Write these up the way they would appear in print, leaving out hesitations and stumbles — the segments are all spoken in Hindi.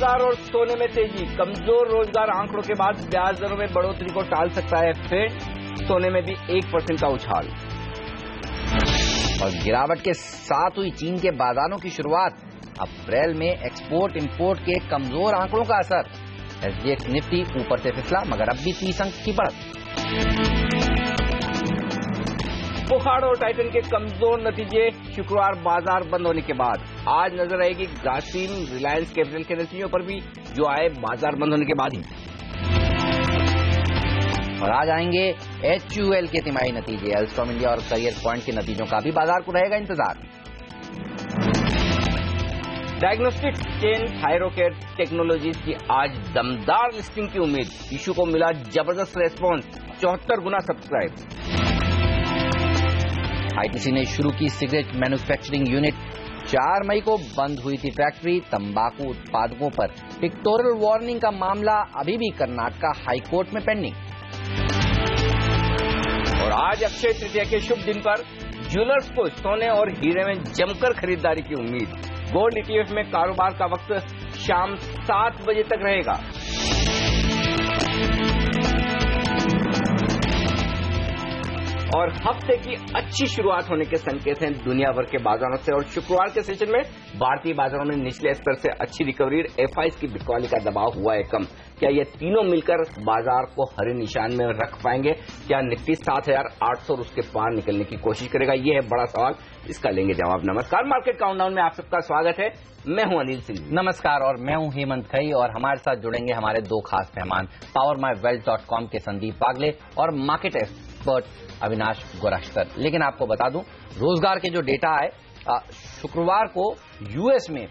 रोजगार और सोने में तेजी। कमजोर रोजगार आंकड़ों के बाद ब्याज दरों में बढ़ोतरी को टाल सकता है फेड। सोने में भी 1% का उछाल। और गिरावट के साथ हुई चीन के बाजारों की शुरुआत। अप्रैल में एक्सपोर्ट इंपोर्ट के कमजोर आंकड़ों का असर। एसजीएक्स निफ्टी ऊपर से फिसला मगर अब भी 30 अंक की बढ़त। वोकहार्ड्ट और टाइटन के कमजोर नतीजे शुक्रवार बाजार बंद होने के बाद। आज नजर आएगी ग्रासिम रिलायंस कैपिटल के नतीजों पर भी, जो आए बाजार बंद होने के बाद ही। और आज आएंगे एचयूएल के तिमाही नतीजे। एल्स्टॉम इंडिया और करियर पॉइंट के नतीजों का भी बाजार को रहेगा इंतजार। डायग्नोस्टिक चेन थायरोकेयर टेक्नोलॉजीज की आज दमदार लिस्टिंग की उम्मीद। इशू को मिला जबरदस्त रेस्पॉन्स, 74 गुना सब्सक्राइब। आईटीसी ने शुरू की सिगरेट मैन्युफैक्चरिंग यूनिट। 4 मई को बंद हुई थी फैक्ट्री। तंबाकू उत्पादकों पर पिक्टोरल वार्निंग का मामला अभी भी कर्नाटका हाईकोर्ट में पेंडिंग। और आज अक्षय तृतीया के शुभ दिन पर ज्वेलर्स को सोने और हीरे में जमकर खरीदारी की उम्मीद। गोल्ड ईटीएफ में कारोबार का वक्त शाम 7 बजे तक रहेगा। और हफ्ते की अच्छी शुरुआत होने के संकेत हैं दुनिया भर के बाजारों से। और शुक्रवार के सेशन में भारतीय बाजारों में निचले स्तर से अच्छी रिकवरी। एफआईज की बिकवाली का दबाव हुआ है कम। क्या ये तीनों मिलकर बाजार को हरे निशान में रख पाएंगे? क्या निफ्टी 7,800 और उसके पार निकलने की कोशिश करेगा? ये है बड़ा सवाल, इसका लेंगे जवाब। नमस्कार, मार्केट काउंटडाउन में आप सबका स्वागत है। मैं हूं अनिल सिंह। नमस्कार, और मैं हूं हेमंत खई। और हमारे साथ जुड़ेंगे हमारे 2 खास मेहमान, powermywealth.com के संदीप पागले और मार्केट एक्सपर्ट अविनाश गोराश्कर। लेकिन आपको बता दूं, रोजगार के जो डेटा आए शुक्रवार को यूएस में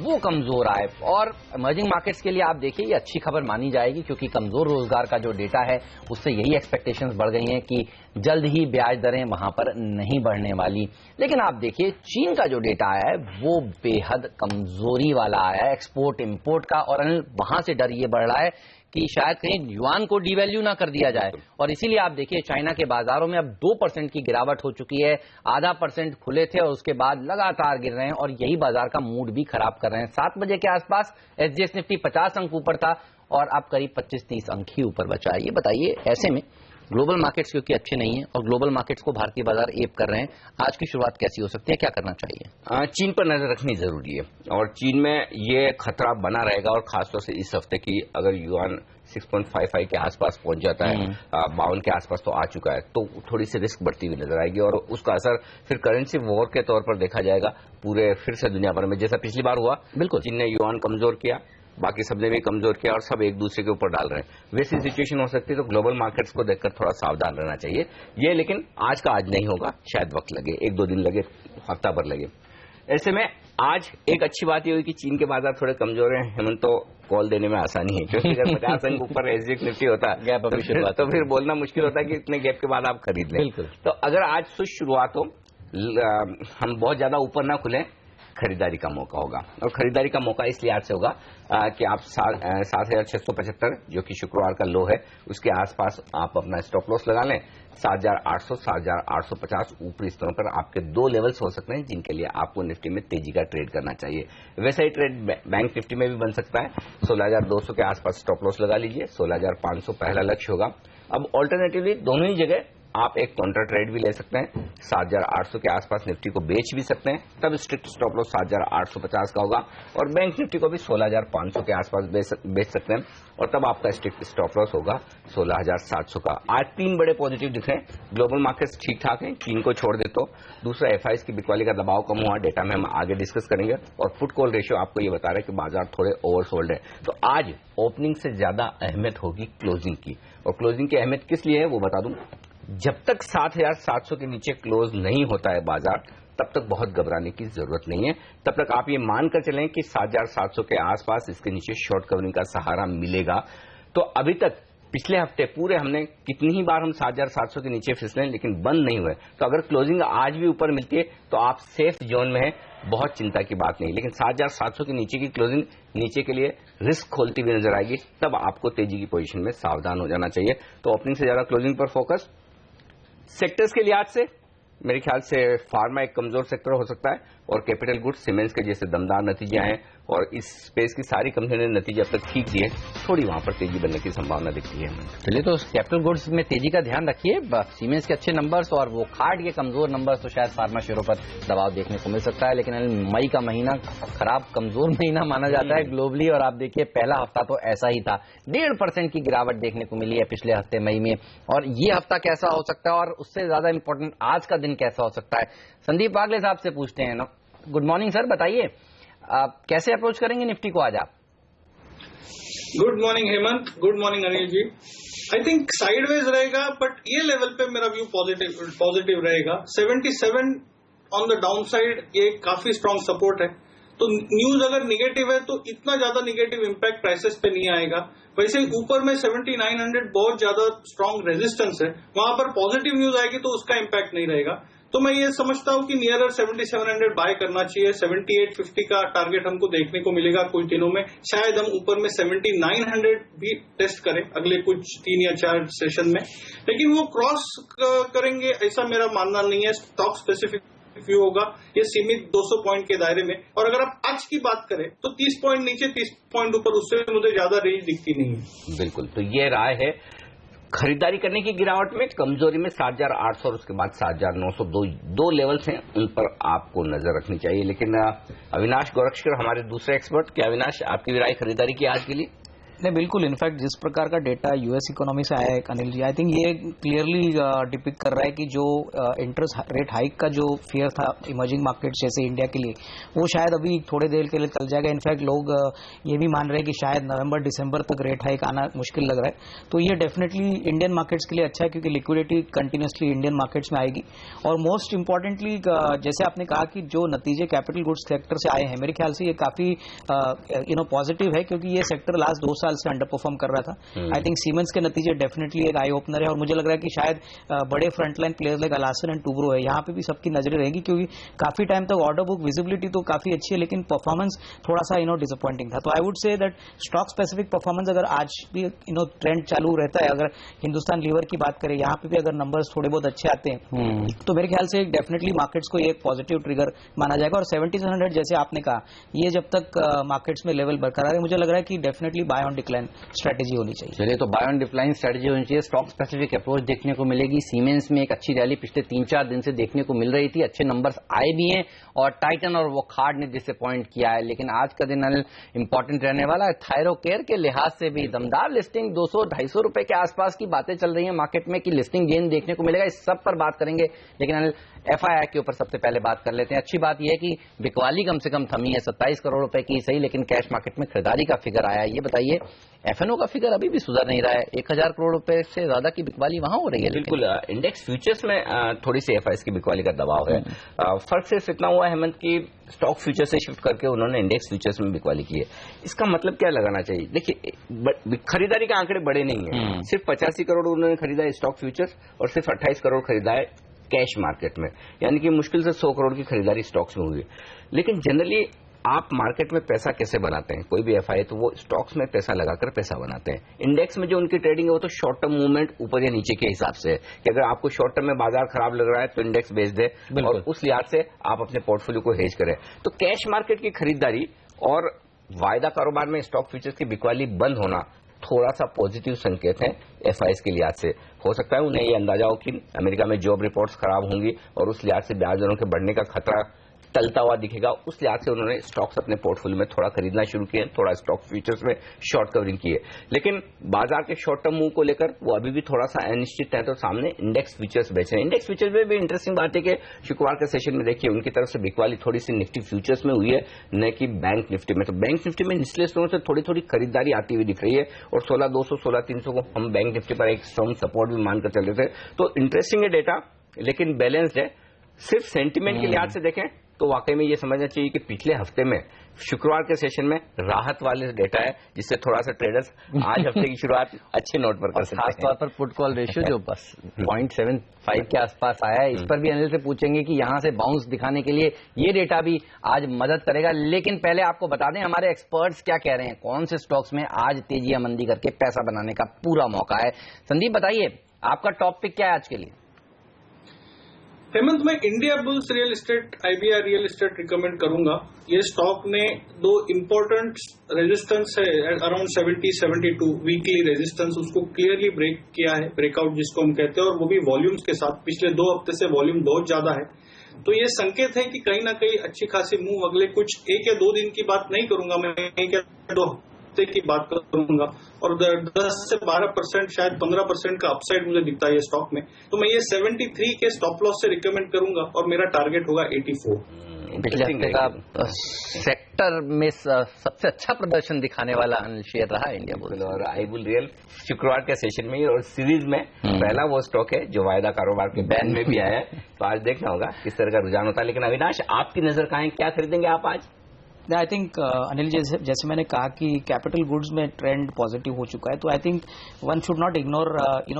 वो कमजोर आए। और इमर्जिंग मार्केट्स के लिए आप देखिए ये अच्छी खबर मानी जाएगी, क्योंकि कमजोर रोजगार का जो डेटा है उससे यही एक्सपेक्टेशंस बढ़ गई हैं कि जल्द ही ब्याज दरें वहां पर नहीं बढ़ने वाली। लेकिन आप देखिए चीन का जो डेटा आया है वो बेहद कमजोरी वाला आया है एक्सपोर्ट इंपोर्ट का। और वहां से डर ये बढ़ रहा है कि शायद कहीं युआन को डिवैल्यू ना कर दिया जाए। और इसीलिए आप देखिए चाइना के बाजारों में अब 2% की गिरावट हो चुकी है। 0.5% खुले थे और उसके बाद लगातार गिर रहे हैं, और यही बाजार का मूड भी खराब कर रहे हैं। 7 बजे के आसपास एसजीएक्स निफ्टी 50 अंक ऊपर था और अब करीब 25-30 अंक ही ऊपर बचा है। ये बताइए, ऐसे में ग्लोबल मार्केट्स क्योंकि अच्छे नहीं है और ग्लोबल मार्केट्स को भारतीय बाजार एप कर रहे हैं, आज की शुरुआत कैसी हो सकती है, क्या करना चाहिए? चीन पर नजर रखनी जरूरी है। और चीन में ये खतरा बना रहेगा, और खासतौर से इस हफ्ते की अगर युआन 6.55 के आसपास पहुंच जाता है, 52 के आसपास तो आ चुका है, तो थोड़ी सी रिस्क बढ़ती हुई नजर आएगी। और उसका असर फिर करेंसी वॉर के तौर पर देखा जाएगा पूरे फिर से दुनिया भर में, जैसा पिछली बार हुआ। बिल्कुल, चीन ने युआन कमजोर किया, बाकी सबने भी कमजोर किया, और सब एक दूसरे के ऊपर डाल रहे हैं। वैसी सिचुएशन हो सकती है, तो ग्लोबल मार्केट्स को देखकर थोड़ा सावधान रहना चाहिए। ये लेकिन आज का आज नहीं होगा, शायद वक्त लगे, 1-2 दिन लगे, हफ्ता भर लगे। ऐसे में आज एक अच्छी बात ये हुई कि चीन के बाजार थोड़े कमजोर हैं। हेमंत, तो कॉल देने में आसानी है, क्योंकि अगर 50 अंक ऊपर एसजीएक्स निफ्टी होता गैप अभी शुरुआत तो फिर बोलना मुश्किल होता है कि इतने गैप के बाद आप खरीद लें। तो अगर आज सुस्त शुरुआत हो, हम बहुत ज्यादा ऊपर ना खुलें, खरीदारी का मौका होगा। और खरीदारी का मौका इस लिहाज से होगा कि आप 7,675 जो कि शुक्रवार का लो है उसके आसपास आप अपना स्टॉप लॉस लगा लें। 7,800, 7,850 ऊपरी स्तरों पर आपके 2 लेवल्स हो सकते हैं जिनके लिए आपको निफ्टी में तेजी का ट्रेड करना चाहिए। वैसा ही ट्रेड बैंक निफ्टी में भी बन सकता है। 16,200 के आसपास स्टॉप लॉस लगा लीजिए, 16,500 पहला लक्ष्य होगा। अब ऑल्टरनेटिवली दोनों ही जगह आप एक काउंटर ट्रेड भी ले सकते हैं। 7,800 के आसपास निफ्टी को बेच भी सकते हैं, तब स्ट्रिक्ट स्टॉप लॉस 7,850 का होगा। और बैंक निफ्टी को भी 16,500 के आसपास बेच सकते हैं, और तब आपका स्ट्रिक्ट स्टॉप लॉस होगा 16,700 का। आज 3 बड़े पॉजिटिव दिख रहे हैं। ग्लोबल मार्केट्स ठीक ठाक हैं, चीन को छोड़ दे तो। दूसरा, एफआईज की बिकवाली का दबाव कम हुआ, डेटा में हम आगे डिस्कस करेंगे। और फुट कॉल रेशियो आपको ये बता रहा है कि बाजार थोड़े ओवरसोल्ड है। तो आज ओपनिंग से ज्यादा अहमियत होगी क्लोजिंग की। और क्लोजिंग की अहमियत किस लिए है वो बता दूं। जब तक 7,700 के नीचे क्लोज नहीं होता है बाजार, तब तक बहुत घबराने की जरूरत नहीं है। तब तक आप ये मानकर चलें कि 7,700 के आसपास इसके नीचे शॉर्ट कवरिंग का सहारा मिलेगा। तो अभी तक पिछले हफ्ते पूरे हमने कितनी ही बार हम 7,700 के नीचे फिसले, लेकिन बंद नहीं हुए। तो अगर क्लोजिंग आज भी ऊपर मिलती है तो आप सेफ जोन में हैं, बहुत चिंता की बात नहीं। लेकिन 7,700 के नीचे की क्लोजिंग नीचे के लिए रिस्क खोलती हुई नजर आएगी, तब आपको तेजी की पोजीशन में सावधान हो जाना चाहिए। तो ओपनिंग से ज्यादा क्लोजिंग पर फोकस। सेक्टर्स के लिहाज से मेरे ख्याल से फार्मा एक कमजोर सेक्टर हो सकता है और कैपिटल गुड्स, सीमेंट्स के जैसे दमदार नतीजे आए और इस स्पेस की सारी कंपनियों ने नतीजे अब तक ठीक दिए, थोड़ी वहां पर तेजी बनने की संभावना दिखती है। चलिए, तो कैपिटल गुड्स में तेजी का ध्यान रखिए, सीमेंट्स के अच्छे नंबर्स और वो खाड़ के कमजोर नंबर्स, तो शायद फार्मा शेयरों पर दबाव देखने को मिल सकता है। लेकिन मई का महीना खराब कमजोर महीना माना जाता है ग्लोबली, और आप देखिए पहला हफ्ता तो ऐसा ही था, 1.5% की गिरावट देखने को मिली है पिछले हफ्ते मई में, और ये हफ्ता कैसा हो सकता है और उससे ज्यादा इंपॉर्टेंट आज का दिन कैसा हो सकता है, संदीप वागले साहब से पूछते हैं ना। गुड मॉर्निंग सर, बताइए कैसे अप्रोच करेंगे निफ्टी को आज आप? Good morning Hemant, good morning Anil ji. I think sideways रहेगा, बट ये लेवल पे मेरा व्यू पॉजिटिव रहेगा। 77 ऑन द डाउन साइड ये काफी स्ट्रांग सपोर्ट है। तो न्यूज अगर निगेटिव है तो इतना ज्यादा निगेटिव इंपैक्ट प्राइसेस पे नहीं आएगा। वैसे ऊपर में 7900 बहुत ज्यादा स्ट्रांग रेजिस्टेंस है, वहां पर पॉजिटिव न्यूज आएगी तो उसका इंपैक्ट नहीं रहेगा। तो मैं ये समझता हूं कि नियरर 7700 बाय करना चाहिए। 7850 का टारगेट हमको देखने को मिलेगा कुछ दिनों में, शायद हम ऊपर में 7900 भी टेस्ट करें अगले कुछ 3 या 4 सेशन में, लेकिन वो क्रॉस करेंगे ऐसा मेरा मानना नहीं है। स्टॉक स्पेसिफिक व्यू होगा, ये सीमित 200 पॉइंट के दायरे में। और अगर आप आज की बात करें तो 30 पॉइंट नीचे 30 पॉइंट ऊपर, उससे मुझे ज्यादा रेंज दिखती नहीं है। बिल्कुल, तो ये राय है खरीदारी करने की गिरावट में, कमजोरी में 7800 और उसके बाद 7902 दो लेवल्स हैं, उन पर आपको नजर रखनी चाहिए। लेकिन अविनाश गोरक्षकर हमारे दूसरे एक्सपर्ट, क्या अविनाश आपकी राय खरीदारी की आज के लिए? नहीं, बिल्कुल। इनफैक्ट जिस प्रकार का डेटा यूएस इकोनॉमी से आया है अनिल जी, आई थिंक ये क्लियरली डिपिक्ट कर रहा है कि जो इंटरेस्ट रेट हाइक का जो फियर था इमर्जिंग मार्केट जैसे इंडिया के लिए, वो शायद अभी थोड़े देर के लिए चल जाएगा। इनफैक्ट लोग ये भी मान रहे हैं कि शायद नवंबर दिसंबर तक रेट हाइक आना मुश्किल लग रहा है। तो ये डेफिनेटली इंडियन मार्केट्स के लिए अच्छा है, क्योंकि लिक्विडिटी कंटिन्यूसली इंडियन मार्केट्स में आएगी। और मोस्ट इंपॉर्टेंटली जैसे आपने कहा कि जो नतीजे कैपिटल गुड्स सेक्टर से आए हैं, मेरे ख्याल से ये काफी पॉजिटिव है, क्योंकि ये सेक्टर लास्ट 2 साल से अंडर परफॉर्म कर रहा था। आई थिंक सीमेंस के नतीजे डेफिनेटली एक आई ओपनर है, और मुझे लग रहा है कि शायद बड़े frontline players like Larsen and Toubro है, यहाँ पे भी सबकी नजरें रहेगी, क्योंकि काफी टाइम तक ऑर्डर बुक विजिबिलिटी तो काफी अच्छी है, लेकिन परफॉर्मेंस थोड़ा सा डिसअपॉइंटिंग था। तो I would say that stock specific performance अगर आज भी ट्रेंड चालू रहता है, अगर हिंदुस्तान लीवर की बात करें, यहाँ पे भी अगर नंबर्स थोड़े बहुत अच्छे आते हैं तो मेरे ख्याल से डेफिनेटली मार्केट्स को एक पॉजिटिव ट्रिगर माना जाएगा। और 7700 जैसे आपने कहा, ये जब तक मार्केट्स में लेवल बरकरार है, मुझे लग रहा है कि definitely buy on decline strategy होनी चाहिए। चलिए, तो बाय ऑन डिक्लाइन स्ट्रेटेजी होनी चाहिए, स्टॉक स्पेसिफिक अप्रोच देखने को मिलेगी। सीमेंस में एक अच्छी रैली पिछले 3-4 दिन से देखने को मिल रही थी, अच्छे नंबर्स आए भी हैं, और टाइटन और वो खाड़ ने डिसअपॉइंट किया है। लेकिन आज का दिन इंपॉर्टेंट रहने वाला है थायरोकेयर के लिहाज से भी। दमदार लिस्टिंग 200-250 रुपए के आसपास की बातें चल रही है मार्केट में कि लिस्टिंग गेन देखने को मिलेगा। इस सब पर बात करेंगे, लेकिन एफआईआई के ऊपर सबसे पहले बात कर लेते हैं। अच्छी बात यह है कि बिकवाली कम से कम थमी है, 27 करोड़ रुपए की सही, लेकिन कैश मार्केट में खरीदारी का फिगर आया है। ये बताइए, एफएनओ का फिगर अभी भी सुधर नहीं रहा है, 1000 करोड़ रुपए से ज्यादा की बिकवाली वहां हो रही है। बिल्कुल, इंडेक्स फ्यूचर्स में थोड़ी सी एफआईआई की बिकवाली का दबाव है। फर्क सिर्फ इतना हुआ हेमंत की स्टॉक फ्यूचर से शिफ्ट करके उन्होंने इंडेक्स फ्यूचर्स में बिकवाली की है। इसका मतलब क्या लगाना चाहिए? देखिए, खरीदारी के आंकड़े बड़े नहीं है, सिर्फ 85 करोड़ उन्होंने खरीदा है स्टॉक फ्यूचर्स, और सिर्फ 28 करोड़ खरीदा है कैश मार्केट में, यानी कि मुश्किल से 100 करोड़ की खरीदारी स्टॉक्स में हुई है। लेकिन जनरली आप मार्केट में पैसा कैसे बनाते हैं? कोई भी एफआईआई तो वो स्टॉक्स में पैसा लगाकर पैसा बनाते हैं। इंडेक्स में जो उनकी ट्रेडिंग है वो तो शॉर्ट टर्म मूवमेंट ऊपर या नीचे के हिसाब से है कि अगर आपको शॉर्ट टर्म में बाजार खराब लग रहा है तो इंडेक्स बेच दे, और उस लिहाज से आप अपने पोर्टफोलियो को हेज करें। तो कैश मार्केट की खरीदारी और वायदा कारोबार में स्टॉक फ्यूचर्स की बिकवाली बंद होना थोड़ा सा पॉजिटिव संकेत है एफआईआई के लिहाज से। हो सकता है उन्हें ये अंदाजा हो कि अमेरिका में जॉब रिपोर्ट्स खराब होंगी और उस लिहाज से ब्याज दरों के बढ़ने का खतरा टलता हुआ दिखेगा, उस लिहाज से उन्होंने स्टॉक्स अपने पोर्टफोलियो में थोड़ा खरीदना शुरू किए, थोड़ा स्टॉक फ्यूचर्स में शॉर्ट कवरिंग की है। लेकिन बाजार के शॉर्ट टर्म मूव को लेकर वो अभी भी थोड़ा सा अनिश्चित है, तो सामने इंडेक्स फ्यूचर्स बेच रहे हैं। इंडेक्स फ्यूचर्स में भी इंटरेस्टिंग बात है कि शुक्रवार के सेशन में देखिए उनकी तरफ से बिकवाली थोड़ी सी निफ्टी फ्यूचर्स में हुई है, न कि बैंक निफ्टी में। तो बैंक निफ्टी में निचले स्तरों से थोड़ी थोड़ी खरीदारी आती हुई दिख रही है, और 16200 16300 को हम बैंक निफ्टी पर एक स्ट्रॉन्ग सपोर्ट भी मानकर चल रहे थे। तो इंटरेस्टिंग है डेटा, लेकिन बैलेंस्ड है। सिर्फ सेंटीमेंट के लिहाज से देखें तो वाकई में ये समझना चाहिए कि पिछले हफ्ते में शुक्रवार के सेशन में राहत वाले डेटा है, जिससे थोड़ा सा ट्रेडर्स आज हफ्ते की शुरुआत अच्छे नोट पर कर सकते हैं। खासतौर पर पुट कॉल रेशियो जो बस 0.75 के आसपास आया है, इस पर भी अनिल से पूछेंगे कि यहां से बाउंस दिखाने के लिए ये डेटा भी आज मदद करेगा। लेकिन पहले आपको बता दें हमारे एक्सपर्ट्स क्या कह रहे हैं, कौन से स्टॉक्स में आज तेजी या मंदी करके पैसा बनाने का पूरा मौका है। संदीप बताइए, आपका टॉप पिक क्या है आज के लिए? हेमंत, मैं India bulls real estate, IBR real estate recommend करूंगा। ये स्टॉक ने दो इंपॉर्टेंट रेजिस्टेंस है अराउंड 70-72 वीकली रेजिस्टेंस, उसको क्लियरली ब्रेक किया है, ब्रेकआउट जिसको हम कहते हैं, और वो भी वॉल्यूम्स के साथ। पिछले 2 हफ्ते से वॉल्यूम बहुत ज्यादा है, तो ये संकेत है कि कहीं ना कहीं अच्छी खासी मूव अगले कुछ 1 या 2 दिन की बात नहीं करूंगा मैं, 1 या 2 हफ्ते की बात करूंगा, और 10 से 12% शायद 15% का अपसाइड मुझे दिखता है ये स्टॉक में। तो मैं ये 73 के स्टॉप लॉस से रिकमेंड करूंगा और मेरा टारगेट होगा 84। पिछले हफ्ते का सेक्टर में सबसे अच्छा प्रदर्शन दिखाने वाला शेयर रहा इंडिया बुल्स और आईबुल रियल शुक्रवार के सेशन में और सीरीज में पहला वो स्टॉक है जो वायदा कारोबार के बैन में भी आया है। तो आज देखना होगा किस तरह का रुझान होता है। लेकिन अविनाश, आपकी नजर कहाँ है, क्या खरीदेंगे आप आज? आई थिंक अनिल जी, जैसे मैंने कहा कि कैपिटल गुड्स में ट्रेंड पॉजिटिव हो चुका है, तो I think one should not ignore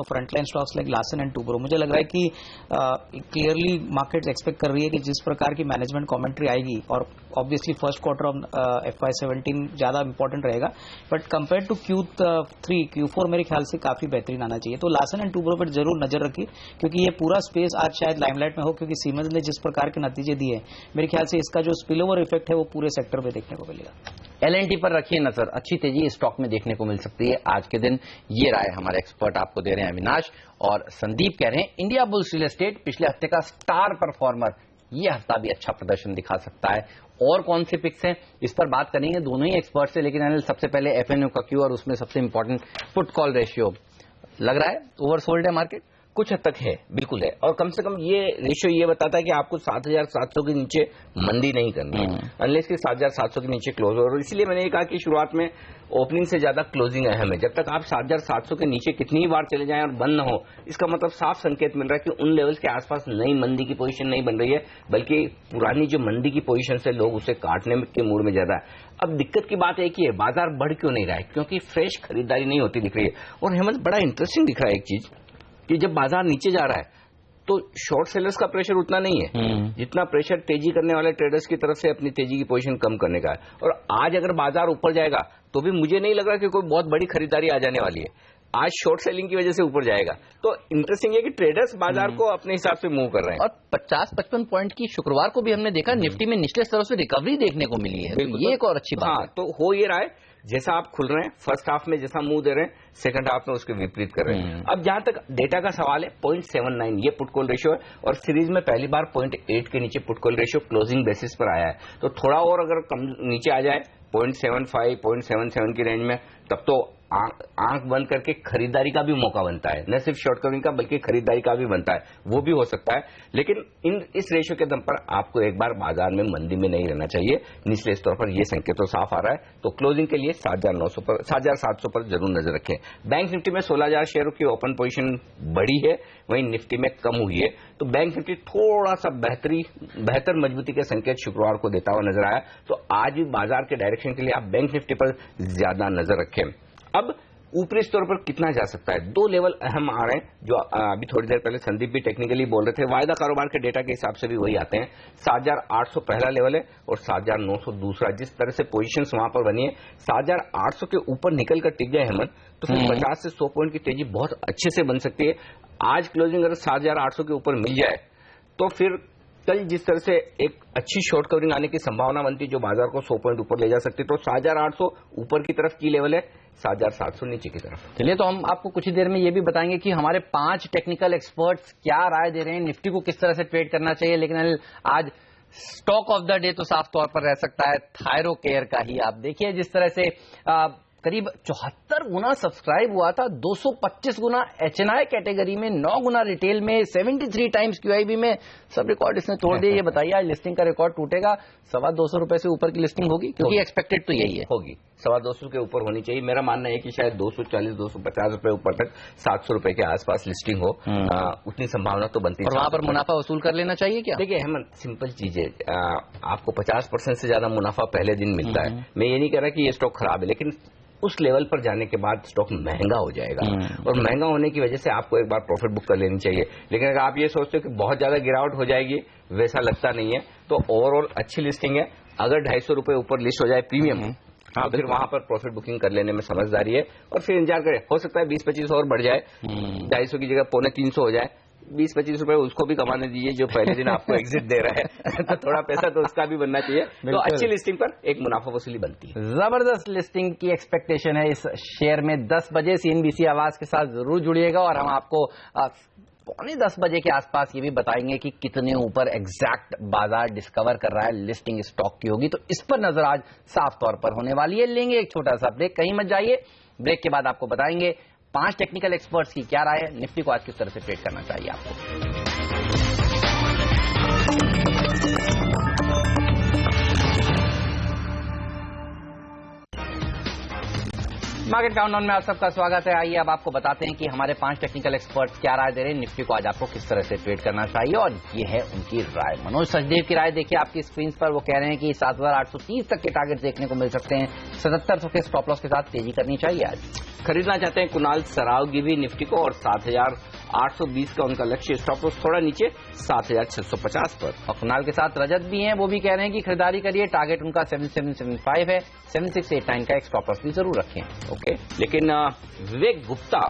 frontline stocks like Larsen and Toubro. मुझे लग रहा है कि क्लियरली मार्केट्स एक्सपेक्ट कर रही है कि जिस प्रकार की मैनेजमेंट कमेंट्री आएगी, और obviously first quarter of FY17 ज्यादा इंपॉर्टेंट रहेगा, but compare to Q3 Q4 मेरे ख्याल से काफी बेहतरीन आना चाहिए। तो लार्सन एंड टुब्रो पर जरूर नजर रखिए, क्योंकि ये पूरा स्पेस आज शायद लाइमलाइट में हो, क्योंकि सीमेंस ने जिस प्रकार के नतीजे दिए, मेरे ख्याल से इसका जो स्पिल ओवर इफेक्ट है वो पूरे सेक्टर पे देखने को मिलेगा। LNT पर रखिए नजर, अच्छी तेजी स्टॉक में देखने को मिल सकती है आज के दिन। ये राय हमारे एक्सपर्ट आपको दे रहे हैं अविनाश, और संदीप कह रहे हैं इंडिया बुल्स रियल एस्टेट पिछले हफ्ते का स्टार परफॉर्मर, ये हफ्ता भी अच्छा प्रदर्शन दिखा सकता है। और कौन से पिक्स हैं इस पर बात करेंगे दोनों ही एक्सपर्ट से, लेकिन अनिल सबसे पहले FNO का क्यू, और उसमें सबसे इंपॉर्टेंट पुट कॉल रेशियो लग रहा है ओवरसोल्ड है मार्केट। कुछ हद तक है, बिल्कुल है, और कम से कम ये रेशियो ये बताता है कि आपको 7,700 के नीचे मंदी नहीं करनी है, अनलेस कि 7,700 के नीचे क्लोज हो। और इसलिए मैंने ये कहा कि शुरुआत में ओपनिंग से ज्यादा क्लोजिंग अहम है। जब तक आप 7,700 के नीचे कितनी ही बार चले जाएं और बंद न हो, इसका मतलब साफ संकेत मिल रहा है कि उन लेवल्स के आसपास नई मंदी की पोजीशन नहीं बन रही है, बल्कि पुरानी जो मंदी की पोजीशन से लोग उसे काटने के मूड में ज्यादा है। अब दिक्कत की बात एक ही है, बाजार बढ़ क्यों नहीं रहा है? क्योंकि फ्रेश खरीदारी नहीं होती दिख रही है। और हेमंत, बड़ा इंटरेस्टिंग दिख रहा है एक चीज कि जब बाजार नीचे जा रहा है तो शॉर्ट सेलर्स का प्रेशर उतना नहीं है जितना प्रेशर तेजी करने वाले ट्रेडर्स की तरफ से अपनी तेजी की पोजीशन कम करने का है। और आज अगर बाजार ऊपर जाएगा तो भी मुझे नहीं लग रहा कि कोई बहुत बड़ी खरीदारी आ जाने वाली है। आज शॉर्ट सेलिंग की वजह से ऊपर जाएगा, तो इंटरेस्टिंग है कि ट्रेडर्स बाजार को अपने हिसाब से मूव कर रहे हैं। और 50-55 पॉइंट की शुक्रवार को भी हमने देखा, निफ्टी में निचले स्तरों से रिकवरी देखने को मिली है, तो ये एक और अच्छी बात है। तो हो ये रहा है, जैसा आप खुल रहे हैं फर्स्ट हाफ में जैसा मुंह दे रहे हैं, सेकंड हाफ में उसके विपरीत कर रहे हैं। अब जहां तक डेटा का सवाल है, 0.79 ये पुट कॉल रेशियो है, और सीरीज में पहली बार 0.8 के नीचे put call ratio closing basis पर आया है। तो थोड़ा और अगर कम नीचे आ जाए 0.75 0.77 की रेंज में, तब तो आंख बंद करके खरीदारी का भी मौका बनता है, न सिर्फ शॉर्ट कवरिंग का बल्कि खरीदारी का भी बनता है, वो भी हो सकता है। लेकिन इस रेशियो के दम पर आपको एक बार बाजार में मंदी में नहीं रहना चाहिए, निचले स्तर पर यह संकेत तो साफ आ रहा है। तो क्लोजिंग के लिए 7,700 पर जरूर नजर रखें। बैंक निफ्टी में 16,000 शेयरों की ओपन पोजीशन बढ़ी है, वहीं निफ्टी में कम हुई है। तो बैंक निफ्टी थोड़ा सा बेहतर मजबूती के संकेत शुक्रवार को देता हुआ नजर आया। तो आज भी बाजार के डायरेक्शन के लिए आप बैंक निफ्टी पर ज्यादा नजर रखें। अब ऊपरी स्तर पर कितना जा सकता है, 2 लेवल अहम आ रहे हैं, जो अभी थोड़ी देर पहले संदीप भी टेक्निकली बोल रहे थे। वायदा कारोबार के डेटा के हिसाब से भी वही आते हैं। 7,800 पहला लेवल है और 7,900 दूसरा। जिस तरह से पोजीशंस वहां पर बनी है, 7,800 के ऊपर निकल कर टिक गए हेमंत, तो फिर 50 से 100 पॉइंट की तेजी बहुत अच्छे से बन सकती है। आज क्लोजिंग अगर 7,800 के ऊपर मिल जाए तो फिर कल जिस तरह से एक अच्छी शॉर्ट कवरिंग आने की संभावना बनती है जो बाजार को 100 पॉइंट ऊपर ले जा सकती है। तो 7,800 ऊपर की तरफ की लेवल है, 7,700 नीचे की तरफ। चलिए, तो हम आपको कुछ ही देर में ये भी बताएंगे कि हमारे 5 टेक्निकल एक्सपर्ट्स क्या राय दे रहे हैं, निफ्टी को किस तरह से ट्रेड करना चाहिए। लेकिन आज स्टॉक ऑफ द डे तो साफ तौर पर रह सकता है थायरो केयर का ही। आप देखिए जिस तरह से करीब 74 गुना सब्सक्राइब हुआ था, 225 गुना HNI कैटेगरी में, 9 गुना रिटेल में, 73 टाइम्स QIB में, सब रिकॉर्ड इसने तोड़ दिए। ये बताइए आज लिस्टिंग का रिकॉर्ड टूटेगा, 225 रुपए से ऊपर की लिस्टिंग होगी, क्योंकि एक्सपेक्टेड तो यही है, होगी 225 के ऊपर होनी चाहिए। मेरा मानना है कि शायद 240-250 रुपए ऊपर तक 700 रुपए के आसपास लिस्टिंग हो, उतनी संभावना तो बनती है। और वहां पर मुनाफा वसूल कर लेना चाहिए क्या? देखिए हेमंत, सिंपल चीज है, आपको 50% से ज्यादा मुनाफा पहले दिन मिलता है। मैं ये नहीं कह रहा कि ये स्टॉक खराब है, लेकिन उस लेवल पर जाने के बाद स्टॉक महंगा हो जाएगा, और महंगा होने की वजह से आपको एक बार प्रॉफिट बुक कर लेनी चाहिए। लेकिन अगर आप ये सोचते हो कि बहुत ज्यादा गिरावट हो जाएगी, वैसा लगता नहीं है। तो ओवरऑल अच्छी लिस्टिंग है। अगर 250 रुपए ऊपर लिस्ट हो जाए प्रीमियम, तो फिर वहां पर प्रॉफिट बुकिंग कर लेने में समझदारी है, और फिर इंतजार करें, हो सकता है 20-25 और बढ़ जाए, 250 की जगह 250 हो जाए, 20-25 रुपए उसको भी कमाने दीजिए जो पहले दिन आपको एग्जिट दे रहा है तो थोड़ा पैसा तो उसका भी बनना चाहिए। तो अच्छी लिस्टिंग पर एक मुनाफा वसूली बनती है। जबरदस्त लिस्टिंग की एक्सपेक्टेशन है इस शेयर में। 10 बजे CNBC आवाज के साथ जरूर जुड़िएगा और हम आपको 9:45 बजे के आसपास ये भी बताएंगे कि कितने ऊपर एग्जैक्ट बाजार डिस्कवर कर रहा है लिस्टिंग स्टॉक की होगी। तो इस पर नजर आज साफ तौर पर होने वाली है। लेंगे एक छोटा सा ब्रेक, कहीं मत जाइए। ब्रेक के बाद आपको बताएंगे 5 टेक्निकल एक्सपर्ट्स की क्या राय है, निफ्टी को आज किस तरह से ट्रेड करना चाहिए आपको। मार्केट काउंटडाउन में आप सबका स्वागत है। आइए अब आपको बताते हैं कि हमारे 5 टेक्निकल एक्सपर्ट्स क्या राय दे रहे हैं, निफ्टी को आज आपको किस तरह से ट्रेड करना चाहिए, और ये है उनकी राय। मनोज सचदेव की राय देखिए आपकी स्क्रीन पर। वो कह रहे हैं कि 7830 तक के टारगेट देखने को मिल सकते हैं। 7700 के स्टॉप लॉस के साथ तेजी करनी चाहिए आज। खरीदना चाहते हैं कुणाल सरावगी भी निफ्टी को, और 7820 का उनका लक्ष्य। स्टॉप लॉस थोड़ा नीचे 7650 पर। और कुणाल के साथ रजत भी हैं, वो भी कह रहे हैं कि खरीदारी करिए। टारगेट उनका 7775 है। 7689 का एक स्टॉप लॉस भी जरूर रखें। ओके, लेकिन विवेक गुप्ता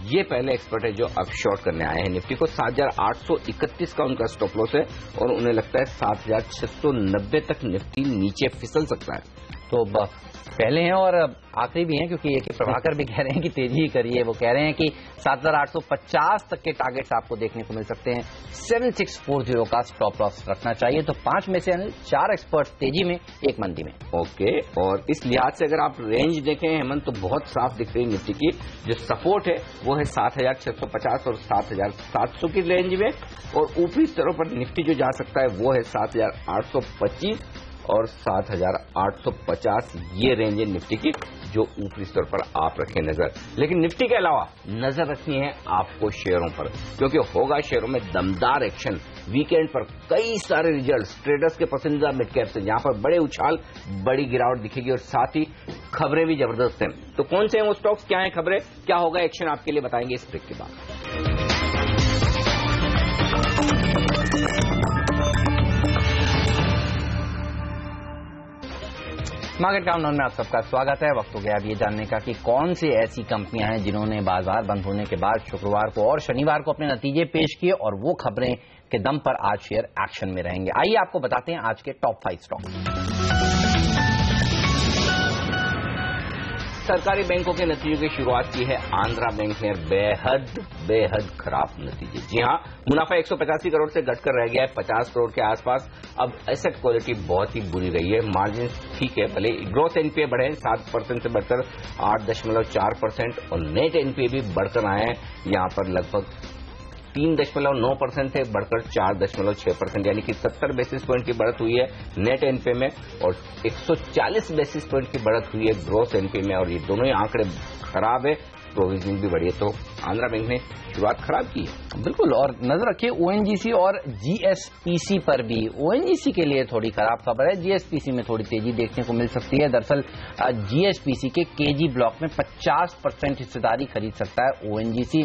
ये पहले एक्सपर्ट है जो अब शॉर्ट करने आए हैं निफ्टी को। 7831 का उनका स्टॉप लॉस है और उन्हें लगता है 7690 तक निफ्टी नीचे फिसल सकता है। तो पहले हैं और आखिरी भी हैं, क्योंकि एक प्रभाकर भी कह रहे हैं कि तेजी ही करिए। वो कह रहे हैं कि 7850 तक के टारगेट्स आपको देखने को मिल सकते हैं। 7640 का स्टॉप लॉस रखना चाहिए। तो 5 में से 4 एक्सपर्ट्स तेजी में, 1 मंदी में। ओके, और इस लिहाज से अगर आप रेंज देखें हेमंत तो बहुत साफ दिख रही है निफ्टी की। जो सपोर्ट है वो है 7650 और 7700 की रेंज में, और ऊपरी स्तरों पर निफ्टी जो जा सकता है वो है 7825 और 7850। ये रेंज है निफ्टी की जो ऊपरी स्तर पर आप रखें नजर। लेकिन निफ्टी के अलावा नजर रखनी है आपको शेयरों पर, क्योंकि होगा शेयरों में दमदार एक्शन। वीकेंड पर कई सारे रिजल्ट्स ट्रेडर्स के पसंदीदा मिड कैप से, जहां पर बड़े उछाल, बड़ी गिरावट दिखेगी, और साथ ही खबरें भी जबरदस्त हैं। तो कौन से हैं वो स्टॉक्स, क्या है खबरें, क्या होगा एक्शन, आपके लिए बताएंगे इस ब्रेक के बाद। मार्केट काउंटडाउन में आप सबका स्वागत है। वक्त हो गया अब ये जानने का कि कौन सी ऐसी कंपनियां हैं जिन्होंने बाजार बंद होने के बाद शुक्रवार को और शनिवार को अपने नतीजे पेश किए, और वो खबरें के दम पर आज शेयर एक्शन में रहेंगे। आइए आपको बताते हैं आज के टॉप 5 स्टॉक। सरकारी बैंकों के नतीजों की शुरुआत की है आंध्रा बैंक ने। बेहद खराब नतीजे। जी हां, मुनाफा 185 करोड़ से घटकर रह गया है 50 करोड़ के आसपास। अब एसेट क्वालिटी बहुत ही बुरी रही है। मार्जिन ठीक है, भले ग्रोथ एनपीए बढ़े 7% से बढ़कर 8.4%, और नेट एनपीए भी बढ़कर आए हैं। यहां पर लगभग 3.9% से बढ़कर 4.6%, यानी कि 70 बेसिस पॉइंट की बढ़त हुई है नेट एनपीए में, और 140 बेसिस पॉइंट की बढ़त हुई है ग्रोस एनपीए में, और ये दोनों ही आंकड़े खराब है। प्रोविजनिंग भी बढ़ी है। तो आंध्रा बैंक ने शुरुआत खराब की है। बिल्कुल, और नजर रखिए ओएनजीसी और जीएसपीसी पर भी। ओएनजीसी के लिए थोड़ी खराब खबर है, जीएसपीसी में थोड़ी तेजी देखने को मिल सकती है। दरअसल जीएसपीसी के केजी ब्लॉक में 50% हिस्सेदारी खरीद सकता है ओएनजीसी।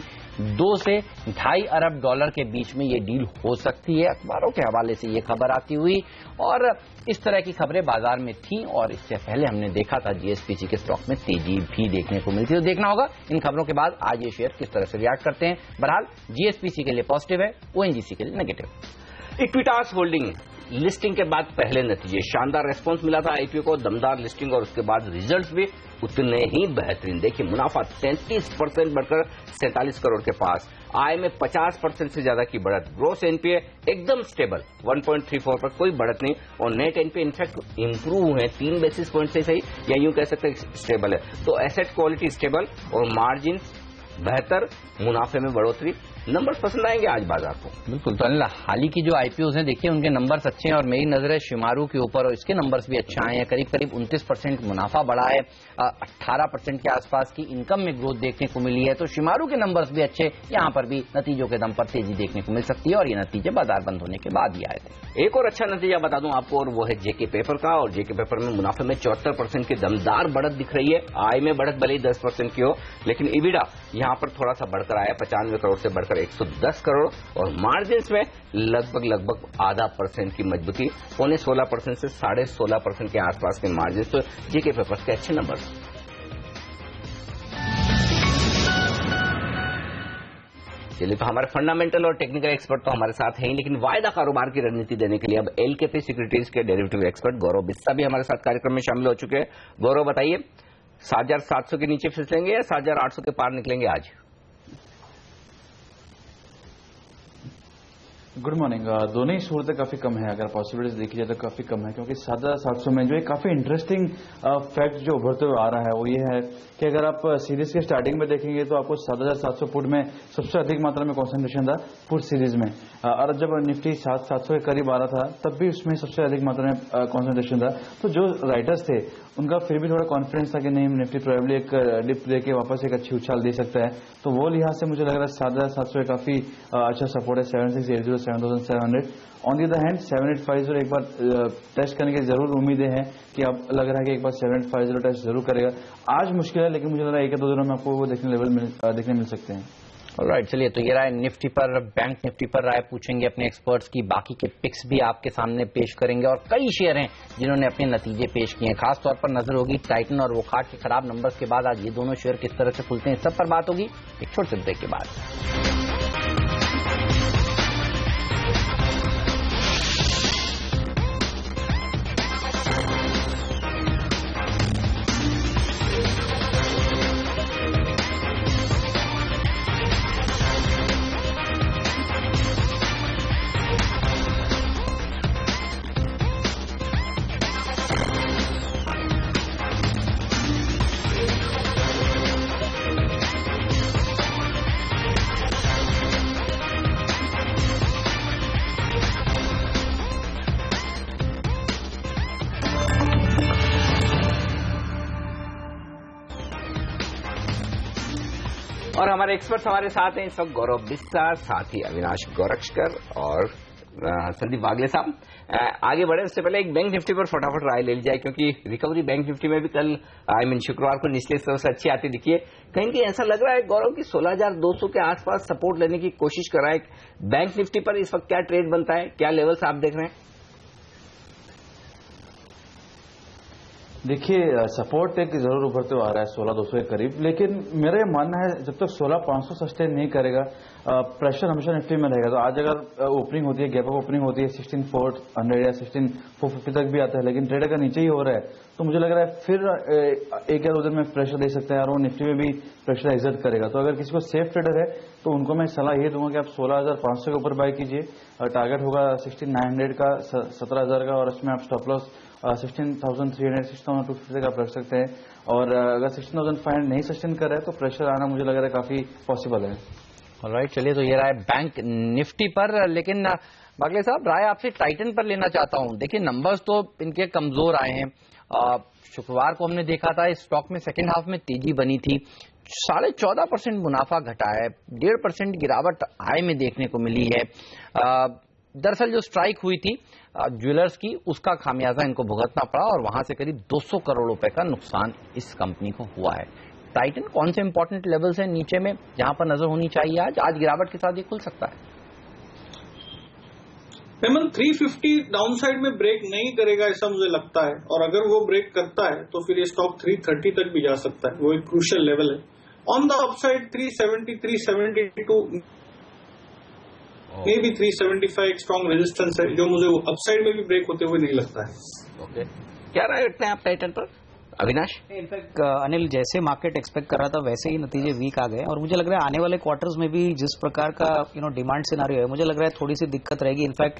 2 से $2.5 अरब के बीच में ये डील हो सकती है। अखबारों के हवाले से ये खबर आती हुई, और इस तरह की खबरें बाजार में थी, और इससे पहले हमने देखा था जीएसपीसी के स्टॉक में तेजी भी देखने को मिलती है। तो देखना होगा इन खबरों के बाद आज ये शेयर किस तरह से रिएक्ट करते हैं। बहरहाल जीएसपीसी के लिए पॉजिटिव है, ओएनजीसी के लिए नेगेटिव। इक्विटास होल्डिंग लिस्टिंग के बाद पहले नतीजे, शानदार रेस्पॉन्स मिला था आईपीओ को, दमदार लिस्टिंग, और उसके बाद रिजल्ट्स भी उतने ही बेहतरीन। देखिए मुनाफा 33% बढ़कर 47 करोड़ के पास, आय में 50% से ज्यादा की बढ़त, ग्रोस एनपीए एकदम स्टेबल 1.34 पर, कोई बढ़त नहीं, और नेट एनपीए इनफैक्ट इंप्रूव है 3 बेसिस पॉइंट से सही, या यूं कह सकते हैं स्टेबल है। तो एसेट क्वालिटी स्टेबल और मार्जिन बेहतर, मुनाफे में बढ़ोतरी। नंबर्स पसंद आएंगे आज बाजार को। बिल्कुल। तो अनिल, हाल ही की जो आईपीओज हैं देखिए उनके नंबर्स अच्छे हैं, और मेरी नजर है शिमारू के ऊपर, और इसके नंबर्स भी अच्छे आए हैं। करीब 29% मुनाफा बढ़ा है, 18% के आसपास की इनकम में ग्रोथ देखने को मिली है। तो शिमारू के नंबर्स भी अच्छे, यहाँ पर भी नतीजों के दम पर तेजी देखने को मिल सकती है, और ये नतीजे बाजार बंद होने के बाद ही आए थे। एक और अच्छा नतीजा बता दूं आपको, और वो है जेके पेपर का, और जेके पेपर में मुनाफे में 74% की दमदार बढ़त दिख रही है। आय में बढ़त भले ही 10% की हो, लेकिन इबिडा यहाँ पर थोड़ा सा बढ़कर आया, 95 करोड़ से बढ़कर 110 करोड़, और मार्जिन में लगभग आधा % की मजबूती, 16.5% से 16.5% के आसपास के मार्जिन। तो जेके पेपर्स के अच्छे नंबर। चलिए, तो हमारे फंडामेंटल और टेक्निकल एक्सपर्ट तो हमारे साथ हैं ही, लेकिन वायदा कारोबार की रणनीति देने के लिए अब एलकेपी सिक्योरिटीज के डेरिवेटिव एक्सपर्ट गौरव बिस्सा भी हमारे साथ कार्यक्रम में शामिल हो चुके हैं। गौरव, बताइए, 7,700 के नीचे फिसलेंगे या 7,800 के पार निकलेंगे आज? Good morning. दोनों ही सूरतें काफी कम है, अगर पॉसिबिलिटीज देखी जाए तो काफी कम है, क्योंकि 7,700 में जो एक काफी इंटरेस्टिंग फैक्ट जो उभरते हुए आ रहा है वो ये है कि अगर आप सीरीज के स्टार्टिंग में देखेंगे तो आपको 7,700 पुट में सबसे अधिक मात्रा में कॉन्सेंट्रेशन था पुट सीरीज में, और जब निफ्टी 7,700 के करीब आ रहा था तब भी उसमें सबसे अधिक मात्रा में कॉन्सेंट्रेशन था। तो जो राइटर्स थे उनका फिर भी थोड़ा कॉन्फिडेंस था कि नहीं, निफ्टी प्रोबेबली एक डिप लेके वापस एक अच्छी उछाल दे सकता है। तो वो लिहाज से मुझे लग रहा है 7,700 काफी अच्छा सपोर्ट है। 7,680 7,700 ऑन दी अदर हैंड 7,850 एक बार टेस्ट करने की जरूर उम्मीदें हैं कि अब लग रहा है कि एक बार 7,850 टेस्ट जरूर करेगा। आज मुश्किल है, लेकिन मुझे लग रहा है 1 या 2 दिनों में आपको वो देखने मिल सकते हैं। ऑलराइट, चलिए, तो ये राय निफ्टी पर, बैंक निफ्टी पर राय पूछेंगे अपने एक्सपर्ट्स की, बाकी के पिक्स भी आपके सामने पेश करेंगे, और कई शेयर हैं जिन्होंने अपने नतीजे पेश किए हैं। खासतौर पर नजर होगी टाइटन और वोकहार्ट के खराब नंबर्स के बाद आज ये दोनों शेयर किस तरह से खुलते हैं, सब पर बात होगी एक छोटे से ब्रेक के बाद। और हमारे एक्सपर्ट्स हमारे साथ हैं इस वक्त, गौरव बिस्सा, साथ ही अविनाश गोरक्षकर और संदीप बागले साहब। आगे बढ़े उससे पहले एक बैंक निफ्टी पर फटाफट राय ले ली जाए, क्योंकि रिकवरी बैंक निफ्टी में भी कल शुक्रवार को निचले स्तर से अच्छी आती दिखी है। कहीं कहीं ऐसा लग रहा है गौरव कि 16,200 के आसपास सपोर्ट लेने की कोशिश कर रहा है बैंक निफ्टी पर। इस वक्त क्या ट्रेड बनता है, क्या लेवल्स आप देख रहे हैं? देखिए, सपोर्ट एक जरूर उभरते हुए आ रहा है 16,200 के करीब, लेकिन मेरा ये मानना है जब तक 16,500 सस्टेन नहीं करेगा प्रेशर हमेशा निफ्टी में रहेगा। तो आज अगर ओपनिंग होती है, गैप अप ओपनिंग होती है 16,400 या 16,450 तक भी आता है, लेकिन ट्रेड अगर नीचे ही हो रहा है तो मुझे लग रहा है फिर 1 या 2 दिन में प्रेशर दे सकता है और वो निफ्टी में भी प्रेशर एग्जर्ट करेगा। तो अगर किसी को सेफ ट्रेडर है तो उनको मैं सलाह ये दूंगा कि आप 16,500 के ऊपर बाय कीजिए, टारगेट होगा 16,900 का, 17,000 का, और इसमें आप स्टॉप लॉस 16,300 16,250 का रख सकते हैं। और अगर 16,500 नहीं सस्टेन कर रहा है तो प्रेशर आना मुझे लग रहा है काफी पॉसिबल है। ऑलराइट, चलिए, तो ये राय बैंक निफ्टी पर, लेकिन बागले साहब राय आपसे टाइटन पर लेना चाहता हूं। देखिए, नंबर्स तो इनके कमजोर आए हैं। शुक्रवार को हमने देखा था इस स्टॉक में सेकेंड हाफ में तेजी बनी थी, 14.5% मुनाफा घटा है, 1.5% गिरावट आय में देखने को मिली है। दरअसल जो स्ट्राइक हुई थी ज्वेलर्स की, उसका खामियाजा इनको भुगतना पड़ा और वहां से करीब 200 करोड़ रुपए का नुकसान इस कंपनी को हुआ है। टाइटन कौन से इंपॉर्टेंट लेवल्स हैं नीचे में जहां पर नजर होनी चाहिए? आज गिरावट के साथ ये खुल सकता है। हेमंत, 350 डाउनसाइड में ब्रेक नहीं करेगा ऐसा मुझे लगता है, और अगर वो ब्रेक करता है तो फिर ये स्टॉक 330 तक भी जा सकता है। वो एक क्रूशियल लेवल है। On the upside 370 372 may be 375 एक स्ट्रॉन्ग रेजिस्टेंस है जो मुझे अपसाइड में भी ब्रेक होते हुए नहीं लगता है। ओके, क्या राय रखते हैं आप टाइटन पर? अविनाश? इनफैक्ट अनिल, जैसे मार्केट एक्सपेक्ट कर रहा था वैसे ही नतीजे वीक आ गए, और मुझे लग रहा है आने वाले क्वार्टर्स में भी जिस प्रकार का डिमांड सिनारियो है, मुझे लग रहा है थोड़ी सी दिक्कत रहेगी। इनफैक्ट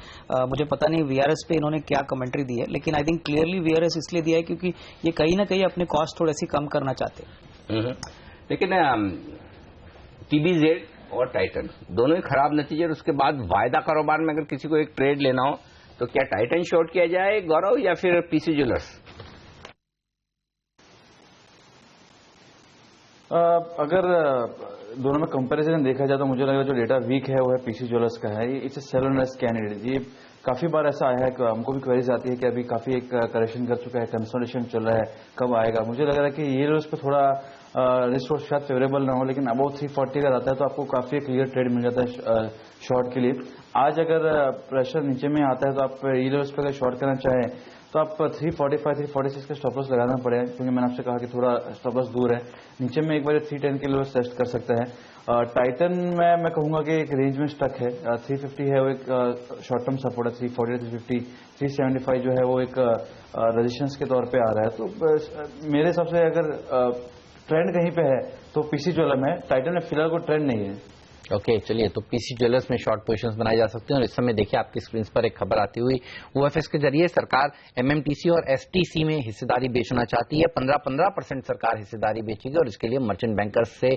मुझे पता नहीं वीआरएस पे इन्होंने क्या कमेंट्री दी है, लेकिन आई थिंक क्लियरली वीआरएस इसलिए दिया है क्योंकि ये कहीं ना कहीं अपने कॉस्ट थोड़ी सी कम करना चाहते हैं। लेकिन टीबीजेड और टाइटन दोनों ही खराब नतीजे, और उसके बाद वायदा कारोबार में अगर किसी को एक ट्रेड लेना हो तो क्या टाइटन शॉर्ट किया जाए गौरव, या फिर पीसी ज्वेलर्स? अगर दोनों में कंपैरिजन देखा जाए तो मुझे लग रहा है जो डेटा वीक है वो है पीसी ज्वेलर्स का है। It's a sell and rest candidate. ये काफी बार ऐसा आया है कि हमको भी क्वेरीज आती है कि अभी काफी एक करेक्शन कर चुका है, कंसोलिडेशन चल रहा है, कब आएगा। मुझे लग रहा है कि ये रोज पे थोड़ा रिस्क शायद फेवरेबल ना हो, लेकिन अबाउट 340 अगर आता है तो आपको काफी क्लियर ट्रेड मिल जाता है शॉर्ट के लिए। आज अगर प्रेशर नीचे में आता है तो आप ये रोज पे अगर शॉर्ट करना चाहें तो आप 345 346 का स्टॉप लॉस लगाना पड़ेगा, क्योंकि मैंने आपसे कहा कि थोड़ा स्टॉप लॉस दूर है। नीचे में एक बार 310 के लेवल टेस्ट कर सकता है। टाइटन में मैं कहूंगा कि एक रेंज में स्टक है, 350 है वो एक शॉर्ट टर्म सपोर्ट है, 340, 350, 375 जो है वो एक रेजिस्टेंस के तौर पे आ रहा है। तो मेरे हिसाब से अगर ट्रेंड कहीं पे है तो पीसी ज्वेलर में, टाइटन में फिलहाल कोई ट्रेंड नहीं है। ओके, चलिए, तो पीसी ज्वेलर्स में शॉर्ट पोजीशंस बनाए जा सकते हैं। और इस समय देखिए आपकी स्क्रीन पर एक खबर आती हुई, ओएफएस के जरिए सरकार एमएमटीसी और एसटीसी में हिस्सेदारी बेचना चाहती है। 15% सरकार हिस्सेदारी बेचेगी और इसके लिए मर्चेंट बैंकर्स से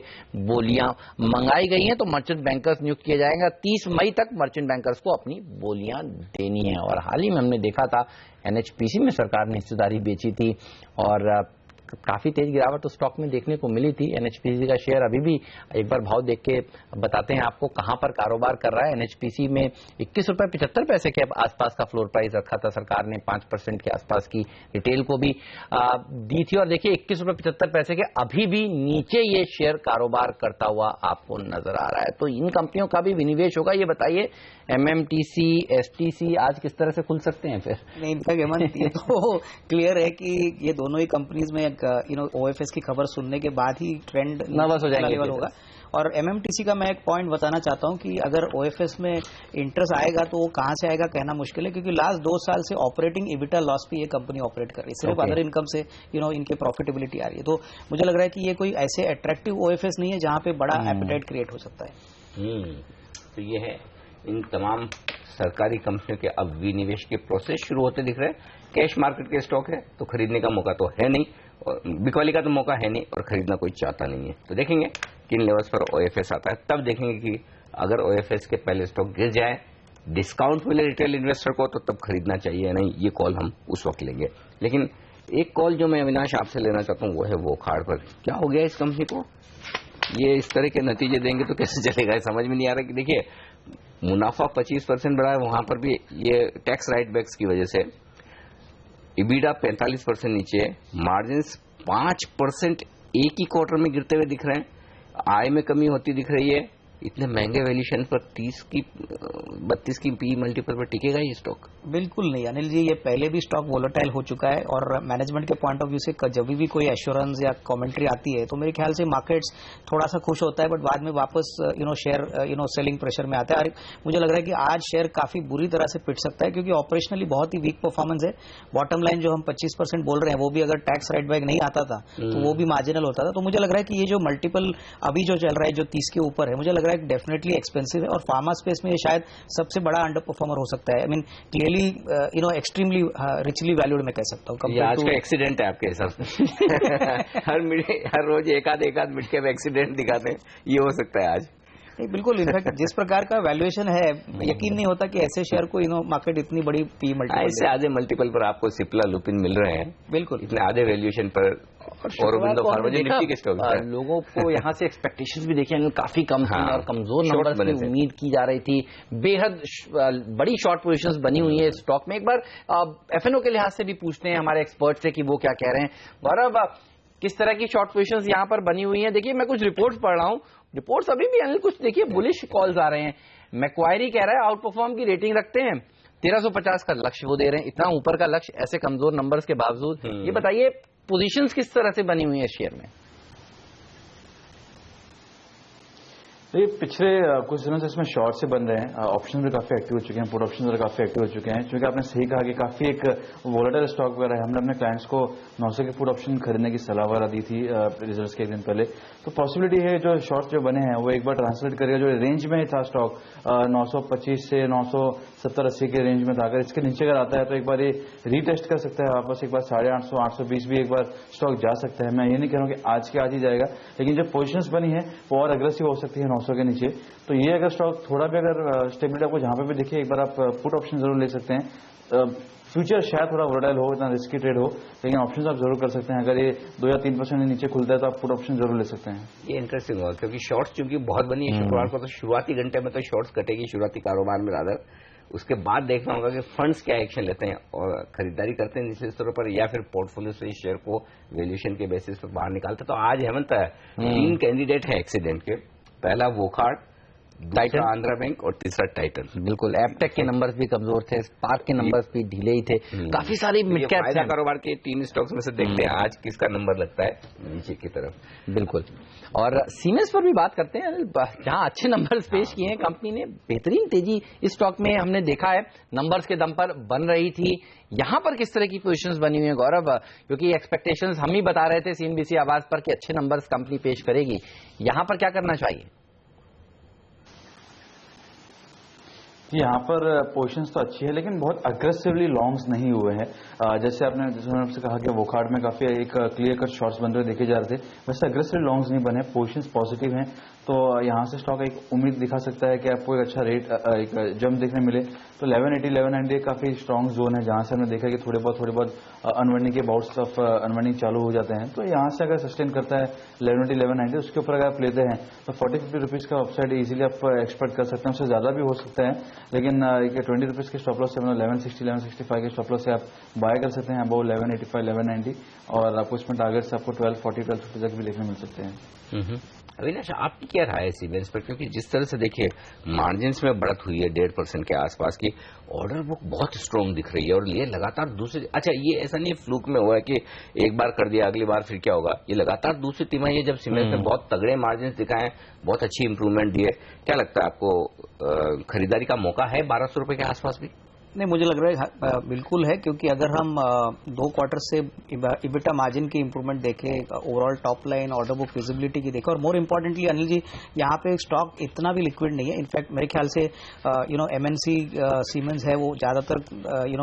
बोलियां मंगाई गई हैं। तो मर्चेंट बैंकर्स नियुक्त किया जाएगा। 30 मई तक मर्चेंट बैंकर्स को अपनी बोलियां देनी है। और हाल ही में हमने देखा था एनएचपीसी में सरकार ने हिस्सेदारी बेची थी और काफी तेज गिरावट तो स्टॉक में देखने को मिली थी। एनएचपीसी का शेयर अभी भी, एक बार भाव देख के बताते हैं आपको कहां पर कारोबार कर रहा है। एनएचपीसी में 21 रुपए 75 पैसे के आसपास का फ्लोर प्राइस रखा था सरकार ने, 5% के आसपास की रिटेल को भी दी थी। और देखिए 21 रुपए 75 पैसे के अभी भी नीचे ये शेयर कारोबार करता हुआ आपको नजर आ रहा है। तो इन कंपनियों का भी विनिवेश होगा। ये बताइए एमएमटीसी, एसटीसी आज किस तरह से खुल सकते हैं फिर? नहीं, इनफैक्ट हेमंत ये तो क्लियर है कि ये दोनों ही कंपनीज में ओएफएस की खबर सुनने के बाद ही ट्रेंड नर्वस हो जाएंगे होगा। और एमएमटीसी का मैं एक पॉइंट बताना चाहता हूं कि अगर ओएफएस में इंटरेस्ट आएगा तो वो कहां से आएगा कहना मुश्किल है, क्योंकि लास्ट 2 साल से ऑपरेटिंग इबिटा लॉस पे ये कंपनी ऑपरेट कर रही है। सिर्फ अदर इनकम से इनके प्रॉफिटेबिलिटी आ रही है। तो मुझे लग रहा है कि ये कोई ऐसे अट्रैक्टिव ओएफएस नहीं है जहां पे बड़ा एपेटाइट क्रिएट हो सकता है। तो ये है, इन तमाम सरकारी कंपनियों के अब विनिवेश के प्रोसेस शुरू होते दिख रहे हैं। कैश मार्केट के स्टॉक है तो खरीदने का मौका तो है नहीं, और बिकवाली का तो मौका है नहीं, और खरीदना कोई चाहता नहीं है। तो देखेंगे किन लेवल्स पर ओएफएस आता है, तब देखेंगे कि अगर ओएफएस के पहले स्टॉक गिर जाए, डिस्काउंट मिले रिटेल इन्वेस्टर को, तो तब खरीदना चाहिए या नहीं, ये कॉल हम उस वक्त लेंगे। लेकिन एक कॉल जो मैं अविनाश आपसे लेना चाहता हूँ वो है वोखाड़ पर। क्या हो गया इस कंपनी को? ये इस तरह के नतीजे देंगे तो कैसे चलेगा, समझ में नहीं आ रहा। कि देखिए मुनाफा 25% बढ़ा है, वहां पर भी ये टैक्स राइट बैक्स की वजह से। इबिडा 45% नीचे, मार्जिन 5% एक ही क्वार्टर में गिरते हुए दिख रहे हैं, आय में कमी होती दिख रही है। इतने महंगे वैल्यूएशन पर 32 की पी मल्टीपल पर टिकेगा ये स्टॉक? बिल्कुल नहीं अनिल जी, ये पहले भी स्टॉक वोलेटाइल हो चुका है। और मैनेजमेंट के पॉइंट ऑफ व्यू से जब भी कोई एश्योरेंस या कमेंट्री आती है तो मेरे ख्याल से मार्केट्स थोड़ा सा खुश होता है, बट बाद में वापस शेयर सेलिंग प्रेशर में आता है। और मुझे लग रहा है कि आज शेयर काफी बुरी तरह से पिट सकता है, क्योंकि ऑपरेशनली बहुत ही वीक परफॉर्मेंस है। बॉटम लाइन जो हम 25% बोल रहे हैं वो भी अगर टैक्स राइट बैक नहीं आता था तो वो भी मार्जिनल होता था। तो मुझे लग रहा है कि ये जो मल्टीपल अभी जो चल रहा है जो 30 के ऊपर है, मुझे लग रहा है डेफिनेटली एक्सपेंसिव है। और फार्मा स्पेस में ये शायद सबसे बड़ा अंडर परफॉर्मर हो सकता है। I mean clearly extremely richly valued मैं कह सकता हूँ। आज का एक्सीडेंट है आपके हिसाब से? हर रोज एक आध मिड कैप एक्सीडेंट दिखाते हैं, ये हो सकता है आज? नहीं, बिल्कुल। इनफैक्ट जिस प्रकार का वैल्यूएशन है, यकीन नहीं होता कि ऐसे शेयर को मार्केट इतनी बड़ी पी मल्टीपल, ऐसे आधे मल्टीपल पर आपको सिप्ला लुपिन मिल रहे हैं। बिल्कुल, इतने आधे वैल्यूएशन पर। और लोगों को यहाँ से एक्सपेक्टेशंस भी देखिए काफी कम थी और कमजोर नंबर्स की उम्मीद की जा रही थी। बेहद बड़ी शॉर्ट पोजीशंस बनी हुई है स्टॉक में। एक बार एफएनओ के लिहाज से भी पूछते हैं हमारे एक्सपर्ट से कि वो क्या कह रहे हैं। गौरव, किस तरह की शॉर्ट पोजीशंस यहाँ पर बनी हुई हैं? देखिए मैं कुछ रिपोर्ट्स पढ़ रहा हूँ, रिपोर्ट्स अभी भी अनिल कुछ देखिए बुलिश कॉल्स आ रहे हैं। मैक्वायरी कह रहा है आउट परफॉर्म की रेटिंग रखते हैं, 1350 का लक्ष्य वो दे रहे हैं, इतना ऊपर का लक्ष्य ऐसे कमजोर नंबर्स के बावजूद। ये बताइए पोजीशंस किस तरह से बनी हुई है शेयर में? ये पिछले कुछ दिनों से इसमें शॉर्ट से बन रहे हैं, ऑप्शन भी काफी एक्टिव हो चुके हैं, पुट ऑप्शन भी काफी एक्टिव हो चुके हैं। क्योंकि आपने सही कहा कि काफी एक वोलेटाइल स्टॉक वगैरह है। हमने अपने क्लाइंट्स को 900 के पुट ऑप्शन खरीदने की सलाह वगैरह दी थी रिजल्ट्स के एक दिन पहले। तो पॉसिबिलिटी है जो शॉर्ट जो बने हैं वो एक बार ट्रांसलेट करेगा। जो रेंज में था स्टॉक 925 से 970-80 के रेंज में था, अगर इसके नीचे अगर आता है तो एक बार ये रीटेस्ट कर सकता है वापस, एक बार 850 820 भी एक बार स्टॉक जा सकता है। मैं ये नहीं कह रहा हूँ कि आज के आज ही जाएगा, लेकिन जो पोजिशंस बनी है वो और अग्रेसिव हो सकती है 900 के नीचे। तो ये अगर स्टॉक थोड़ा भी अगर स्टेबिलिटी आपको जहां पे भी देखिए, एक बार आप पुट ऑप्शन जरूर ले सकते हैं। फ्यूचर शायद थोड़ा वोलेटाइल हो, इतना रिस्की ट्रेड हो, लेकिन ऑप्शन आप जरूर कर सकते हैं। अगर ये 2 या 3% नीचे खुलता है तो आप पुट ऑप्शन जरूर ले सकते हैं। ये इंटरेस्टिंग होगा क्योंकि शॉर्ट्स चूंकि बहुत बनी है शुक्रवार को, तो शुरुआती घंटे में तो शॉर्ट्स कटेगी, शुरुआती कारोबार में रादर। उसके बाद देखना होगा कि फंड्स क्या एक्शन लेते हैं और खरीदारी करते हैं निश्चित तौर पर, या फिर पोर्टफोलियो से इस शेयर को वैल्यूएशन के बेसिस पर बाहर निकालते। तो आज हेमंत 3 कैंडिडेट है एक्सीडेंट के। पहला वोखाड़, टाइटन, आंध्रा बैंक और तीसरा टाइटन। बिल्कुल। एपटेक के नंबर्स भी कमजोर थे, स्पार्क के नंबर्स भी ढीले ही थे, काफी सारी मिड कैप फायदा कारोबार के 3 स्टॉक्स में से देखते हैं आज किसका नंबर लगता है नीचे की तरफ। बिल्कुल। और सीमेंस पर भी बात करते हैं, जहां अच्छे नंबर्स पेश किए हैं कंपनी ने, बेहतरीन तेजी इस स्टॉक में हमने देखा है, नंबर्स के दम पर बन रही थी। यहां पर किस तरह की पोजीशंस बनी हुई है गौरव, क्योंकि एक्सपेक्टेशंस हम ही बता रहे थे सीएनबीसी आवाज पर कि अच्छे नंबर्स कंपनी पेश करेगी, यहां पर क्या करना चाहिए? यहाँ पर पोजीशंस तो अच्छी है लेकिन बहुत अग्रेसिवली लॉन्ग्स नहीं हुए हैं। जैसे आपसे कहा कि वोकार्ड में काफी एक क्लियर कट शॉर्ट्स बन रहे देखे जा रहे थे, वैसे अग्रेसिव लॉन्ग्स नहीं बने, पोजीशंस पॉजिटिव हैं। तो यहाँ से स्टॉक एक उम्मीद दिखा सकता है कि आपको एक अच्छा रेट एक जंप देखने मिले। तो 1180 1190 काफी स्ट्रॉन्ग जोन है जहां से हमने देखा कि थोड़े बहुत अनवाइंडिंग के बाउट्स ऑफ अनवाइंडिंग चालू हो जाते हैं। तो यहाँ से अगर सस्टेन करता है 1180 1190 उसके ऊपर अगर आप लेते हैं तो 40-50 रुपीज का अपसाइड इजीली आप एक्सपेक्ट कर सकते हैं, उससे ज्यादा भी हो सकता है। लेकिन 20 रुपीज के स्टॉप लॉस से 1160 1165 के स्टॉप लॉस से आप बाय कर सकते हैं अबाउ 1185 1190, और आपको इसमें टारगेट्स आपको 1240 1250 तक भी देखने मिल सकते हैं। अविनाश, आपकी क्या राय है सीमेंस पर? क्योंकि जिस तरह से देखिए मार्जिन्स में बढ़त हुई है 1.5% के आसपास की, ऑर्डर बुक बहुत स्ट्रॉन्ग दिख रही है और ये लगातार दूसरी, अच्छा ये ऐसा नहीं फ्लूक में हुआ है कि एक बार कर दिया अगली बार फिर क्या होगा, ये लगातार दूसरी तिमाही है जब सीमेंस ने बहुत तगड़े मार्जिन्स दिखाए, बहुत अच्छी इंप्रूवमेंट दी है। क्या लगता है आपको खरीदारी का मौका है 1200 रुपए के आसपास भी? नहीं, मुझे लग रहा है बिल्कुल है, क्योंकि अगर हम 2 क्वार्टर से इबिटा मार्जिन की इंप्रूवमेंट देखें, overall top line, order book visibility की देखें, और मोर इम्पोर्टेंटली अनिल जी यहाँ पे स्टॉक इतना भी लिक्विड नहीं है। इनफैक्ट मेरे ख्याल से एमएनसी सीमेंस है वो ज्यादातर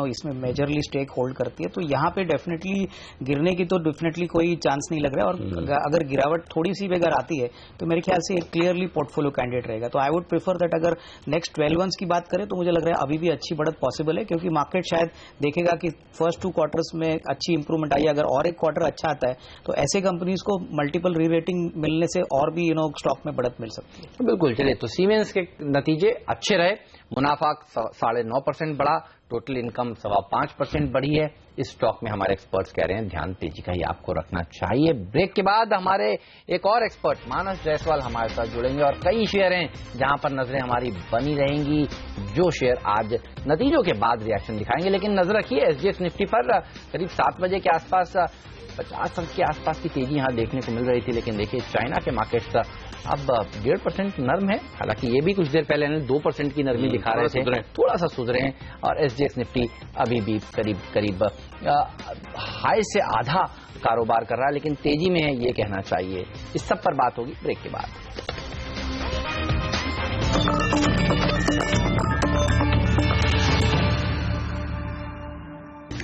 इसमें मेजरली स्टेक होल्ड करती है, तो यहाँ पे डेफिनेटली गिरने की तो डेफिनेटली कोई चांस नहीं लग रहा है। और अगर गिरावट थोड़ी सी भी अगर आती है तो मेरे ख्याल से क्लियरली पोर्टफोलियो कैंडिडेट रहेगा। तो आई वुड प्रेफर दैट अगर नेक्स्ट 12 मंथ्स की बात करें तो मुझे लग रहा है अभी भी अच्छी बढ़त पॉसिबल है, क्योंकि मार्केट शायद देखेगा कि फर्स्ट 2 क्वार्टर्स में अच्छी इंप्रूवमेंट आई, अगर और एक क्वार्टर अच्छा आता है तो ऐसे कंपनीज को मल्टीपल री रेटिंग मिलने से और भी स्टॉक में बढ़त मिल सकती है। बिल्कुल। चलिए, तो सीमेंस के नतीजे अच्छे रहे, मुनाफा 9.5% बढ़ा, टोटल इनकम 5.25% बढ़ी है। इस स्टॉक में हमारे एक्सपर्ट्स कह रहे हैं ध्यान तेजी का ही आपको रखना चाहिए। ब्रेक के बाद हमारे एक और एक्सपर्ट मानस जायसवाल हमारे साथ जुड़ेंगे, और कई शेयर हैं जहां पर नजरें हमारी बनी रहेंगी, जो शेयर आज नतीजों के बाद रिएक्शन दिखाएंगे। लेकिन नजर रखिए एसजीएक्स निफ्टी पर करीब 7 बजे के आसपास 50 अंक के आसपास की तेजी यहां देखने को मिल रही थी, लेकिन देखिए चाइना के मार्केट्स अब 1.5% नर्म है, हालांकि ये भी कुछ देर पहले 2% की नरमी दिखा रहे थे, थोड़ा सा सुधरे हैं। और एसजीएक्स निफ्टी अभी भी करीब हाई से आधा कारोबार कर रहा है, लेकिन तेजी में है ये कहना चाहिए। इस सब पर बात होगी ब्रेक के बाद।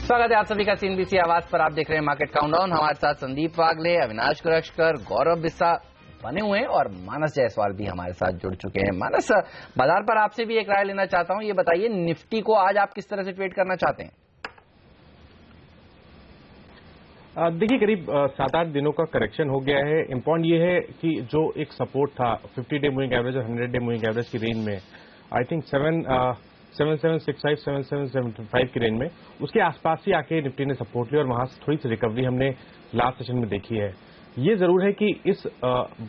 स्वागत है आप सभी का सीएनबीसी आवाज पर। आप देख रहे हैं मार्केट काउंटडाउन, हमारे साथ संदीप वागले, अविनाश गुरश्कर, गौरव बिस्सा बने हुए हैं और मानस जायसवाल भी हमारे साथ जुड़ चुके हैं। मानस, बाजार पर आपसे भी एक राय लेना चाहता हूं, ये बताइए निफ्टी को आज आप किस तरह से ट्रेड करना चाहते हैं? देखिए, करीब 7-8 दिनों का करेक्शन हो गया है। इम्पॉर्टेंट ये है कि जो एक सपोर्ट था 50 डे मूविंग एवरेज और 100 डे मूविंग एवरेज की रेंज में, आई थिंक 7765 7775 की रेंज में, उसके आसपास ही आके निफ्टी ने सपोर्ट लिया और वहां से थोड़ी सी रिकवरी हमने लास्ट सेशन में देखी है। ये जरूर है कि इस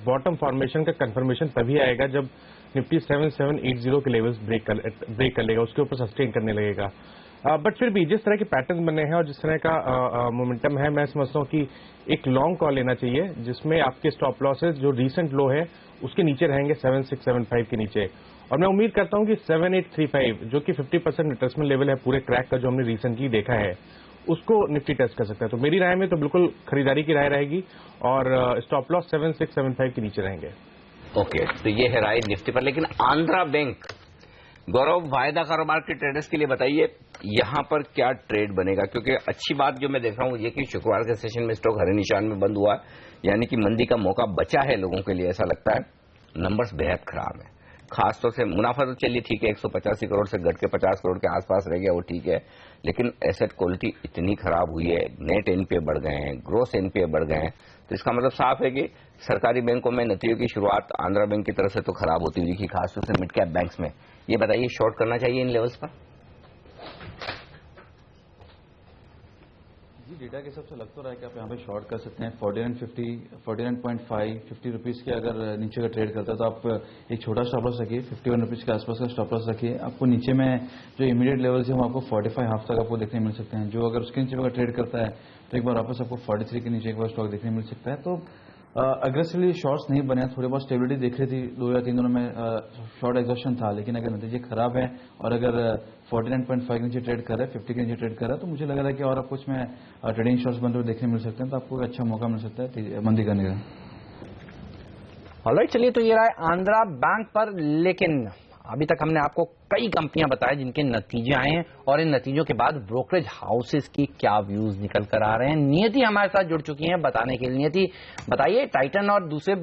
बॉटम फॉर्मेशन का कंफर्मेशन तभी आएगा जब निफ्टी 7780 के लेवल्स ब्रेक कर लेगा, उसके ऊपर सस्टेन करने लगेगा। बट फिर भी जिस तरह के पैटर्न बने हैं और जिस तरह का मोमेंटम है, मैं समझता हूं कि एक लॉन्ग कॉल लेना चाहिए जिसमें आपके स्टॉप लॉसेस जो रीसेंट लो है उसके नीचे रहेंगे 7675 के नीचे, और मैं उम्मीद करता हूं कि 7835 जो कि 50% रिट्रेसमेंट लेवल है पूरे क्रैक का जो हमने रिसेंटली देखा है, उसको निफ्टी टेस्ट कर सकता है। तो मेरी राय में तो बिल्कुल खरीदारी की राय रहेगी और स्टॉप लॉस 7675 के नीचे रहेंगे। ओके, तो ये है राय निफ्टी पर। लेकिन आंध्रा बैंक, गौरव, वायदा कारोबार के ट्रेडर्स के लिए बताइए यहां पर क्या ट्रेड बनेगा? क्योंकि अच्छी बात जो मैं देख रहा हूं ये कि शुक्रवार के सेशन में स्टॉक हरे निशान में बंद हुआ, यानी कि मंदी का मौका बचा है लोगों के लिए, ऐसा लगता है। नंबर्स बेहद खराब है, खासतौर से मुनाफा तो चलिए ठीक है 185 करोड़ से घट के 50 करोड़ के आसपास रह गया, वो ठीक है, लेकिन एसेट क्वालिटी इतनी खराब हुई है, नेट एनपीए बढ़ गए हैं, ग्रोस एनपीए बढ़ गए हैं, तो इसका मतलब साफ है कि सरकारी बैंकों में नतीजों की शुरुआत आंध्रा बैंक की तरफ से तो खराब होती हुई दिखी, खासतौर से मिड कैप बैंक्स में। ये बताइए शॉर्ट करना चाहिए इन लेवल्स पर? जी, डेटा के हिसाब से लग तो रहा है कि आप यहाँ पे शॉर्ट कर सकते हैं 49.50, 49.5, 50 रुपीज़ के अगर नीचे का ट्रेड करता है तो आप एक छोटा स्टॉप लॉस रखिए, 51 रुपीज़ के आसपास का स्टॉप लॉस रखिए। आपको नीचे में जो इमीडिएट लेवल्स है वो आपको 45 हाफ तक आपको देखने मिल सकते हैं। जो अगर उसके नीचे अगर ट्रेड करता है तो एक बार वापस आपको 43 के नीचे एक बार स्टॉक देखने मिल सकता है। तो अग्रेसिवली शॉर्ट्स नहीं बने, थोड़ी बहुत स्टेबिलिटी देख रही थी 2 या 3 दिनों में, शॉर्ट एग्जॉशन था, लेकिन अगर नतीजे खराब है और अगर 49.5 के नीचे ट्रेड कर रहा है, 50 के नीचे ट्रेड कर रहा है, तो मुझे लग रहा है कि और आपको इसमें ट्रेडिंग शॉर्ट्स बनते हुए देखने मिल सकते हैं, तो आपको एक अच्छा मौका मिल सकता है मंदी करने का। ऑलराइट, चलिए, तो ये रहा है आंध्रा बैंक पर। लेकिन अभी तक हमने आपको कई कंपनियां बताए जिनके नतीजे आए हैं और इन नतीजों के बाद ब्रोकरेज हाउसेस की क्या व्यूज निकल कर आ रहे हैं। नियति हमारे साथ जुड़ चुकी हैं बताने के लिए। नियति, बताइए, टाइटन और दूसरे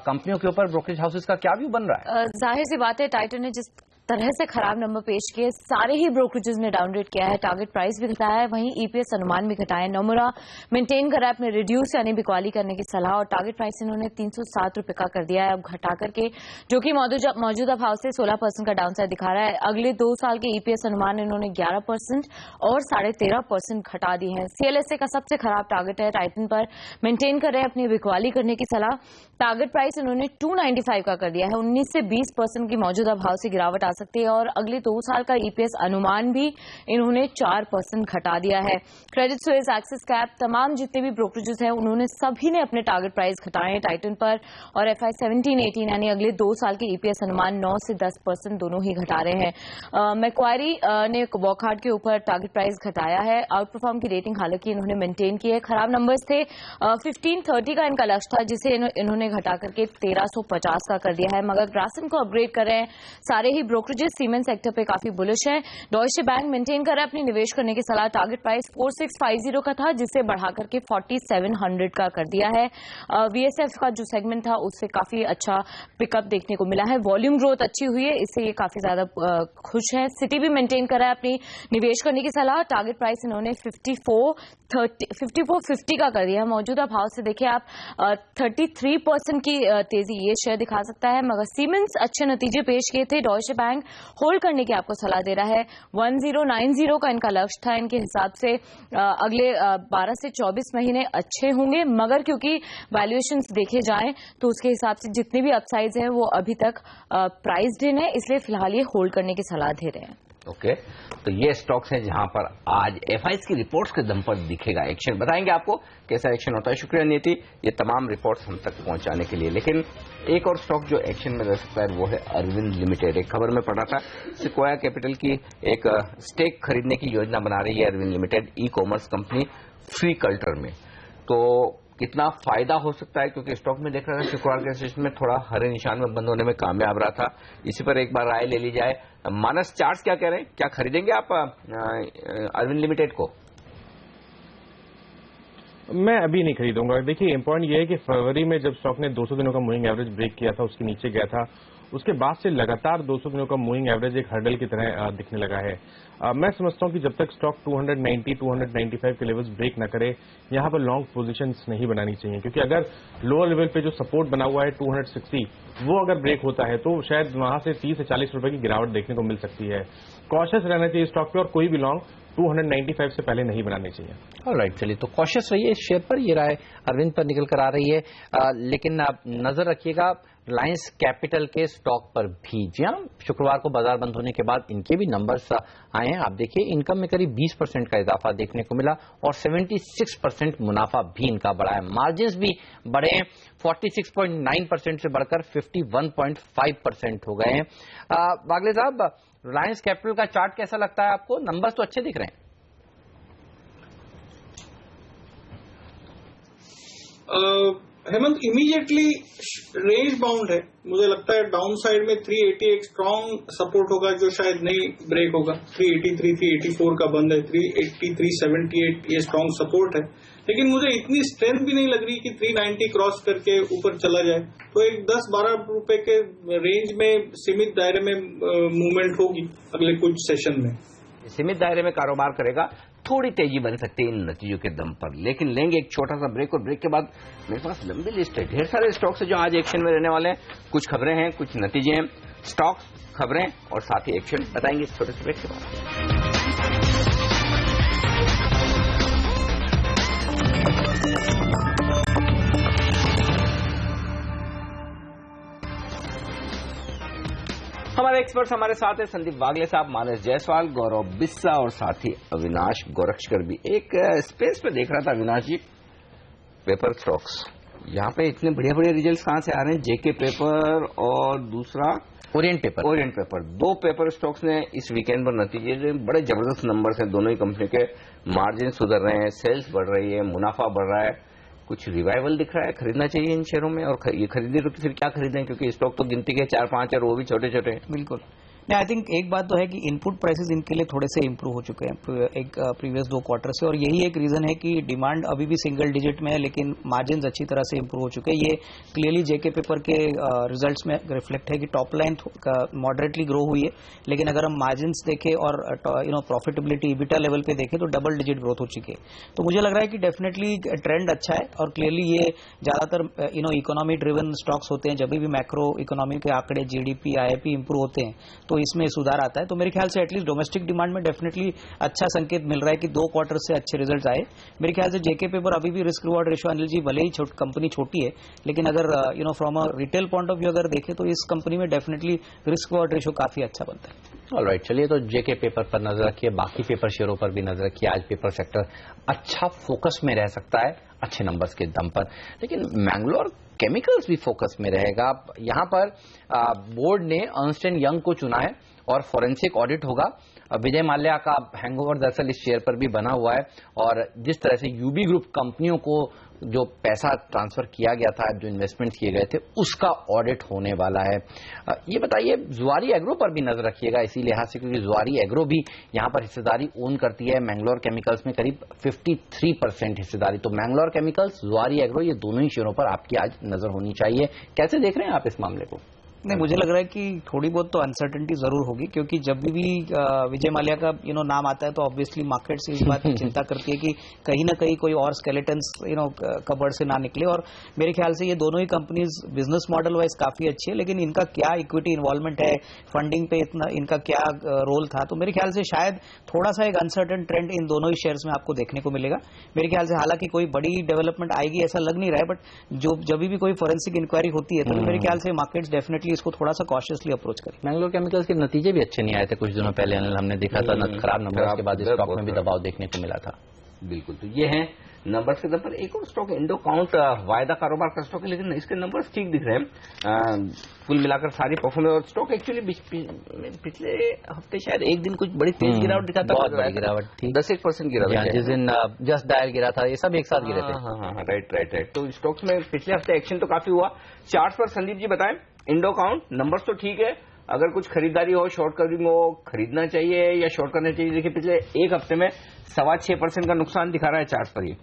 कंपनियों के ऊपर ब्रोकरेज हाउसेस का क्या व्यू बन रहा है? जाहिर सी बात है, टाइटन ने जिस तरह से खराब नंबर पेश किए, सारे ही ब्रोकरेजेस ने डाउनरेट किया है। टारगेट प्राइस भी घटाया है, वहीं ईपीएस अनुमान भी घटाया है। नोमुरा मेंटेन कर रहा है अपने रिड्यूस यानी बिकवाली करने की सलाह, और टारगेट प्राइस इन्होंने 307 रुपए का कर दिया है अब घटा करके, जो कि मौजूदा भाव से 16% का डाउनसाइड दिखा रहा है। अगले 2 साल के ईपीएस अनुमान इन्होंने 11% और 13.5% घटा दिए हैं। सीएलएसए का सबसे खराब टारगेट है टाइटन पर, मेंटेन कर रहे हैं अपनी बिकवाली करने की सलाह। टारगेट प्राइस इन्होंने 295 का कर दिया है। 19 से 20% की मौजूदा भाव से गिरावट आ सकती है, और अगले 2 साल का ईपीएस अनुमान भी इन्होंने 4% घटा दिया है। क्रेडिट स्विस, एक्सिस कैप, तमाम जितने भी ब्रोकरेजेस हैं उन्होंने सभी ने अपने टारगेट प्राइस घटाए हैं टाइटन पर, और एफआई 17-18 यानी अगले 2 साल के ईपीएस अनुमान 9 से 10% दोनों ही घटा रहे हैं। मैक्वारी ने वॉकहार्ट के ऊपर टारगेट प्राइस घटाया है। आउट परफॉर्म की रेटिंग हालांकि इन्होंने मेंटेन की है। खराब नंबर्स थे, 1530 का इनका लक्ष्य था, जिसे इन्होंने घटा करके 1350 का कर दिया है। मगर ग्रासिम को अपग्रेड कर रहे हैं सारे ही ब्रोकरेजेस। सीमेंट सेक्टर पे काफी बुलिश है। डॉयचे बैंक मेंटेन कर रहा है अपनी निवेश करने की सलाह। टारगेट प्राइस 4650 का था, जिसे बढ़ा करके 4700 का कर दिया है। वीएसएफ का जो सेगमेंट था उससे काफी अच्छा पिकअप देखने को मिला है। वॉल्यूम ग्रोथ अच्छी हुई है, इससे ये काफी ज्यादा खुश है। सिटी भी मेंटेन कर रहा है अपनी निवेश करने की सलाह। टारगेट प्राइस इन्होंने 5450 का कर दिया है। मौजूदा भाव से देखिए आप 33% की तेजी ये शेयर दिखा सकता है। मगर सीमेंस अच्छे नतीजे पेश किए थे। डॉयचे बैंक होल्ड करने की आपको सलाह दे रहा है। 1090 का इनका लक्ष्य था। इनके हिसाब से अगले 12 से 24 महीने अच्छे होंगे, मगर क्योंकि वैल्यूएशंस देखे जाएं तो उसके हिसाब से जितने भी अपसाइड्स हैं वो अभी तक प्राइस्ड इन है, इसलिए फिलहाल ये होल्ड करने की सलाह दे रहे हैं। ओके, तो ये स्टॉक्स हैं जहां पर आज एफआईज की रिपोर्ट्स के दम पर दिखेगा एक्शन। बताएंगे आपको कैसा एक्शन होता है। शुक्रिया नीति, ये तमाम रिपोर्ट्स हम तक पहुंचाने के लिए। लेकिन एक और स्टॉक जो एक्शन में रह सकता है वो है अरविंद लिमिटेड। एक खबर में पढ़ा था, सिक्वाया कैपिटल की एक स्टेक खरीदने की योजना बना रही है Arvind limited, e commerce company FreeCultr में। तो कितना फायदा हो सकता है, क्योंकि स्टॉक में देख रहा था शुक्रवार के सेशन में थोड़ा हरे निशान में बंद होने में कामयाब रहा था। इसी पर एक बार राय ले ली जाए। मानस चार्ट्स क्या कह रहे हैं, क्या खरीदेंगे आप अरविंद लिमिटेड को? मैं अभी नहीं खरीदूंगा। देखिए, इम्पॉर्टेंट ये है कि फरवरी में जब स्टॉक ने 200 दिनों का मूविंग एवरेज ब्रेक किया था, उसके नीचे गया था, उसके बाद से लगातार 200 दिनों का मूविंग एवरेज एक हर्डल की तरह दिखने लगा है। मैं समझता हूं कि जब तक स्टॉक 290, 295 के लेवल्स ब्रेक न करे, यहां पर लॉन्ग पोजीशंस नहीं बनानी चाहिए, क्योंकि अगर लोअर लेवल पे जो सपोर्ट बना हुआ है 260, वो अगर ब्रेक होता है तो शायद वहां से 30 से 40 रुपए की गिरावट देखने को मिल सकती है। कॉशियस रहना चाहिए स्टॉक पे, और कोई भी लॉन्ग 295 से पहले नहीं बनाने चाहिए। ऑलराइट, चलिए, तो कॉशियस रहिए इस शेयर पर। ये राय अरविंद पर निकल कर आ रही है, लेकिन आप नजर रखिएगा रिलायंस कैपिटल के स्टॉक पर भी। जी हाँ, शुक्रवार को बाजार बंद होने के बाद इनके भी नंबर्स आए हैं। आप देखिए, इनकम में करीब 20% का इजाफा देखने को मिला और 76% मुनाफा भी इनका बढ़ा है। मार्जिन्स भी बढ़े हैं, 46.9% से बढ़कर 51.5% हो गए हैं। बागले साहब, रिलायंस कैपिटल का चार्ट कैसा लगता है आपको? नंबर्स तो अच्छे दिख रहे हैं। हेमंत, इमीडिएटली रेंज बाउंड है। मुझे लगता है डाउन साइड में 380 एक स्ट्रॉन्ग सपोर्ट होगा जो शायद नहीं ब्रेक होगा। 383, 384 का बंद है, 380, 378 ये स्ट्रॉन्ग सपोर्ट है। लेकिन मुझे इतनी स्ट्रेंथ भी नहीं लग रही कि 390 क्रॉस करके ऊपर चला जाए। तो एक 10-12 रुपए के रेंज में सीमित दायरे में मूवमेंट होगी अगले कुछ सेशन में। सीमित दायरे में कारोबार करेगा, थोड़ी तेजी बन सकती है इन नतीजों के दम पर। लेकिन लेंगे एक छोटा सा ब्रेक, और ब्रेक के बाद मेरे पास लंबी लिस्ट है, ढेर सारे स्टॉक्स है जो आज एक्शन में रहने वाले हैं। कुछ खबरें हैं, कुछ नतीजे हैं, स्टॉक्स, खबरें और साथ ही एक्शन बताएंगे इस छोटे से ब्रेक के बाद। एक्सपर्ट्स हमारे साथ है संदीप वागले साहब, मानस जायसवाल, गौरव बिस्सा और साथ ही अविनाश गोरक्षकर भी। एक स्पेस पे देख रहा था अविनाश जी, पेपर स्टॉक्स, यहाँ पे इतने बढ़िया बढ़िया रिजल्ट्स कहाँ से आ रहे हैं? जेके पेपर और दूसरा ओरिएंट पेपर। दो पेपर स्टॉक्स ने इस वीकेंड पर नतीजे बड़े जबरदस्त नंबर्स हैं दोनों ही कंपनी के। मार्जिन सुधर रहे हैं, सेल्स बढ़ रही है, मुनाफा बढ़ रहा है, कुछ रिवाइवल दिख रहा है। खरीदना चाहिए इन शेयरों में, और ये खरीदे तो फिर क्या खरीदें, क्योंकि स्टॉक तो गिनती के 4-5 है और वो भी छोटे छोटे हैं। बिल्कुल नहीं, आई थिंक एक बात तो है कि इनपुट प्राइसेस इनके लिए थोड़े से इंप्रूव हो चुके हैं एक प्रीवियस 2 क्वार्टर से, और यही एक रीजन है कि डिमांड अभी भी सिंगल डिजिट में है, लेकिन मार्जिन अच्छी तरह से इंप्रूव हो चुके हैं। ये क्लियरली जेके पेपर के रिजल्ट्स में रिफ्लेक्ट है कि टॉप लाइन मॉडरेटली ग्रो हुई है, लेकिन अगर हम मार्जिन देखें और प्रॉफिटेबिलिटी इबिटा लेवल पे देखें तो डबल डिजिट ग्रोथ हो चुकी है। तो मुझे लग रहा है कि डेफिनेटली ट्रेंड अच्छा है, और क्लियरली ये ज्यादातर इकोनॉमी ड्रिवन स्टॉक्स होते हैं। जब भी मैक्रो इकोनॉमी के आंकड़े जीडीपी आईआईपी इंप्रूव होते हैं तो इसमें सुधार आता है। तो मेरे ख्याल से एटलीस्ट डोमेस्टिक डिमांड में डेफिनेटली अच्छा संकेत मिल रहा है कि 2 क्वार्टर से अच्छे रिजल्ट आए। मेरे ख्याल से जेके पेपर अभी भी risk reward ratio, Anil ji, भले ही कंपनी छोटी है, लेकिन अगर from a retail point of view अगर देखें तो इस कंपनी में डेफिनेटली रिस्क रिवॉर्ड रेशियो काफी अच्छा बनता है। ऑलराइट, चलिए तो जेके पेपर पर नजर रखिए, बाकी पेपर शेयरों पर भी नजर रखिए। आज पेपर सेक्टर अच्छा फोकस में रह सकता है अच्छे नंबर्स के दम पर, लेकिन मैंगलोर केमिकल्स भी फोकस में रहेगा। यहाँ पर बोर्ड ने अर्नस्ट एंड यंग को चुना है और फॉरेंसिक ऑडिट होगा। विजय माल्या का हैंगओवर दरअसल इस शेयर पर भी बना हुआ है, और जिस तरह से यूबी ग्रुप कंपनियों को जो पैसा ट्रांसफर किया गया था, जो इन्वेस्टमेंट किए गए थे, उसका ऑडिट होने वाला है। ये बताइए, जुआरी एग्रो पर भी नजर रखिएगा इसी लिहाज से, क्योंकि जुआरी एग्रो भी यहाँ पर हिस्सेदारी ओन करती है मैंगलोर केमिकल्स में, करीब 53% हिस्सेदारी। तो मैंगलोर केमिकल्स, जुआरी एग्रो, ये दोनों ही शेयरों पर आपकी आज नजर होनी चाहिए। कैसे देख रहे हैं आप इस मामले को? नहीं, मुझे लग रहा है कि थोड़ी बहुत तो अनसर्टेनिटी जरूर होगी, क्योंकि जब भी विजय माल्या का नाम आता है तो ऑब्वियसली मार्केट से इस बात की चिंता करती है कि कहीं ना कहीं कोई और स्केलेटन्स कबर्ड से ना निकले। और मेरे ख्याल से ये दोनों ही कंपनीज बिजनेस मॉडल वाइज काफी अच्छी है, लेकिन इनका क्या इक्विटी इन्वॉल्वमेंट है, फंडिंग पे इतना इनका क्या रोल था, तो मेरे ख्याल से शायद थोड़ा सा एक अनसर्टेन ट्रेंड इन दोनों ही शेयर्स में आपको देखने को मिलेगा। मेरे ख्याल से हालांकि कोई बड़ी डेवलपमेंट आएगी ऐसा लग नहीं रहा है, बट जब भी कोई फॉरेंसिक इंक्वायरी होती है तो मेरे ख्याल से मार्केट्स डेफिनेटली इसको थोड़ा सा कॉशियसली अप्रोच करें। मैंगलोर केमिकल्स के नतीजे भी अच्छे नहीं आए थे कुछ दिनों पहले, हमने देखा था खराब नंबर्स के बाद स्टॉक में भी दबाव देखने को मिला था। बिल्कुल, तो ये है नंबर्स के दम पर। एक और स्टॉक इंडो काउंट, वायदा कारोबार का स्टॉक है, लेकिन इसके नंबर्स ठीक दिख रहे हैं कुल मिलाकर सारी परफॉर्मेंस। और स्टॉक एक्चुअली पिछले हफ्ते शायद एक दिन कुछ बड़ी तेज गिरावट दिखाता, बहुत बड़ी गिरावट थी, 10% गिरावट, जिस दिन जस्ट डायल गिरा था, ये सब एक साथ गिरे थे। हाँ, राइट। तो स्टॉक्स में पिछले हफ्ते एक्शन तो काफी हुआ। चार्ट पर संदीप जी बताएं, इंडो काउंट नंबर्स तो ठीक है, अगर कुछ खरीदारी हो, शॉर्ट कवरिंग हो, खरीदना चाहिए या शॉर्ट करना चाहिए? देखिए पिछले एक हफ्ते में 6.25% का नुकसान दिखा रहा है चार्ट पर। ये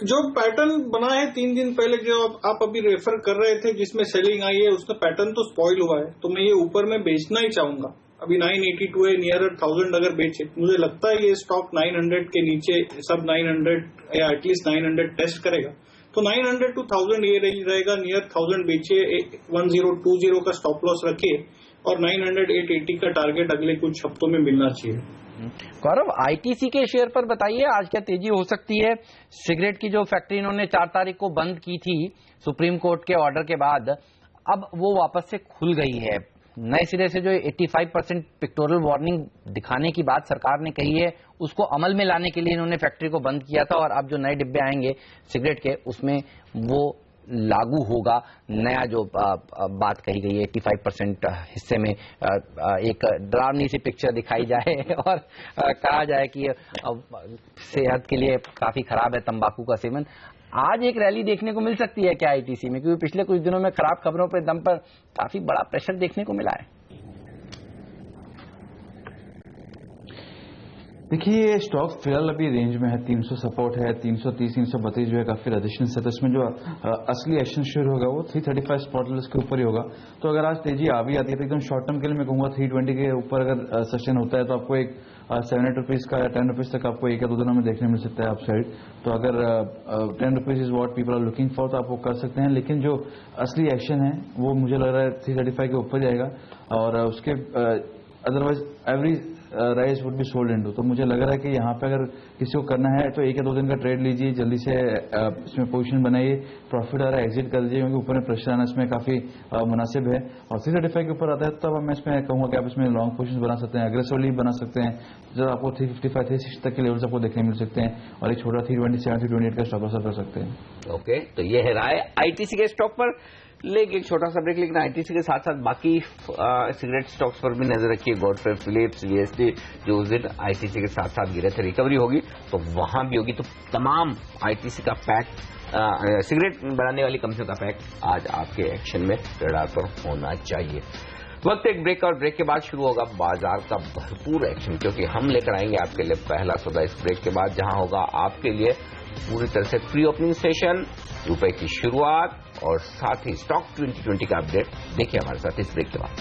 जो पैटर्न बना है 3 दिन पहले जो आप अभी रेफर कर रहे थे, जिसमें सेलिंग आई है, उसका पैटर्न तो स्पॉइल हुआ है। तो मैं ये ऊपर में बेचना ही चाहूंगा। अभी 982 है, नियर 1000 अगर बेचे, मुझे लगता है ये स्टॉक 900 के नीचे, सब 900 या एटलीस्ट 900 टेस्ट करेगा। तो 900 to 1000 ये रेंज रहेगा। नियर 1000 बेचिए, 1020 का स्टॉप लॉस रखिए, और 900 880 का टारगेट अगले कुछ हफ्तों में मिलना चाहिए। गौरव, आईटीसी के शेयर पर बताइए, आज क्या तेजी हो सकती है? सिगरेट की जो फैक्ट्री इन्होंने 4 तारीख को बंद की थी सुप्रीम कोर्ट के ऑर्डर के बाद, अब वो वापस से खुल गई है। नए सिरे से जो 85% पिक्टोरल वार्निंग दिखाने की बात सरकार ने कही है, उसको अमल में लाने के लिए इन्होंने फैक्ट्री को बंद किया था, और अब जो नए डिब्बे आएंगे सिगरेट के, उसमें वो लागू होगा। नया जो बात कही गई है, 85% हिस्से में एक डरावनी सी पिक्चर दिखाई जाए और कहा जाए कि सेहत के लिए काफी खराब है तंबाकू का सेवन। आज एक रैली देखने को मिल सकती है क्या आईटीसी में, क्योंकि पिछले कुछ दिनों में खराब खबरों पर दम पर काफी बड़ा प्रेशर देखने को मिला है? देखिए, ये स्टॉक फिलहाल अभी रेंज में है, 300 सपोर्ट है, 330 332 जो है काफी रेजिस्टेंस है। तो इसमें जो असली एक्शन शुरू होगा वो 335 स्पॉट लेवल्स के ऊपर ही होगा। तो अगर आज तेजी आ भी आती है तो एकदम शॉर्ट टर्म के लिए मैं कहूंगा 320 के ऊपर अगर सेशन होता है तो आपको एक 7-8 रुपीज का या 10 रुपीज तक आपको 1 या 2 दिनों में देखने मिल सकता है अपसाइड। तो अगर 10 rupees is what people are looking for, तो आप वो कर सकते हैं। लेकिन जो असली एक्शन है वो मुझे लग रहा है 335 के ऊपर जाएगा, और उसके otherwise every rice would be sold into. तो मुझे लग रहा है कि यहाँ पे अगर किसी को करना है तो 1 या 2 दिन का ट्रेड लीजिए, जल्दी से इसमें पोजीशन बनाइए, प्रॉफिट आ रहा है एग्जिट कर दीजिए, क्योंकि ऊपर में प्रेशर आना इसमें काफी मुनासिब है। और 335 के ऊपर आता है तब मैं इसमें कहूंगा कि आप इसमें लॉन्ग पोजीशन बना सकते हैं, एग्रेसिवली बना सकते हैं। जब आपको 355 360 तक के लेवल्स आपको देखने मिल सकते हैं, और एक छोटा 327 328 का स्टॉप लॉस कर सकते हैं। ओके, तो ये है राय आईटीसी के स्टॉक पर। लेकिन एक छोटा सा ब्रेक, लेकिन आईटीसी के साथ साथ बाकी सिगरेट स्टॉक्स पर भी नजर रखिए। गॉडफ्रे फिलिप्स, वीएसटी जो उस दिन आईटीसी के साथ साथ गिरे थे, रिकवरी होगी तो वहां भी होगी। तो तमाम आईटीसी का पैक, सिगरेट बनाने वाली कंपनियों का पैक आज आपके एक्शन में रडार पर होना चाहिए। वक्त एक ब्रेक, और ब्रेक के बाद शुरू होगा बाजार का भरपूर एक्शन, क्योंकि हम लेकर आएंगे आपके लिए पहला सौदा इस ब्रेक के बाद, जहां होगा आपके लिए पूरी तरह से प्री ओपनिंग सेशन, रुपए की शुरुआत और साथ ही स्टॉक 2020 का अपडेट। देखिए हमारे साथ इस ब्रेक के बाद।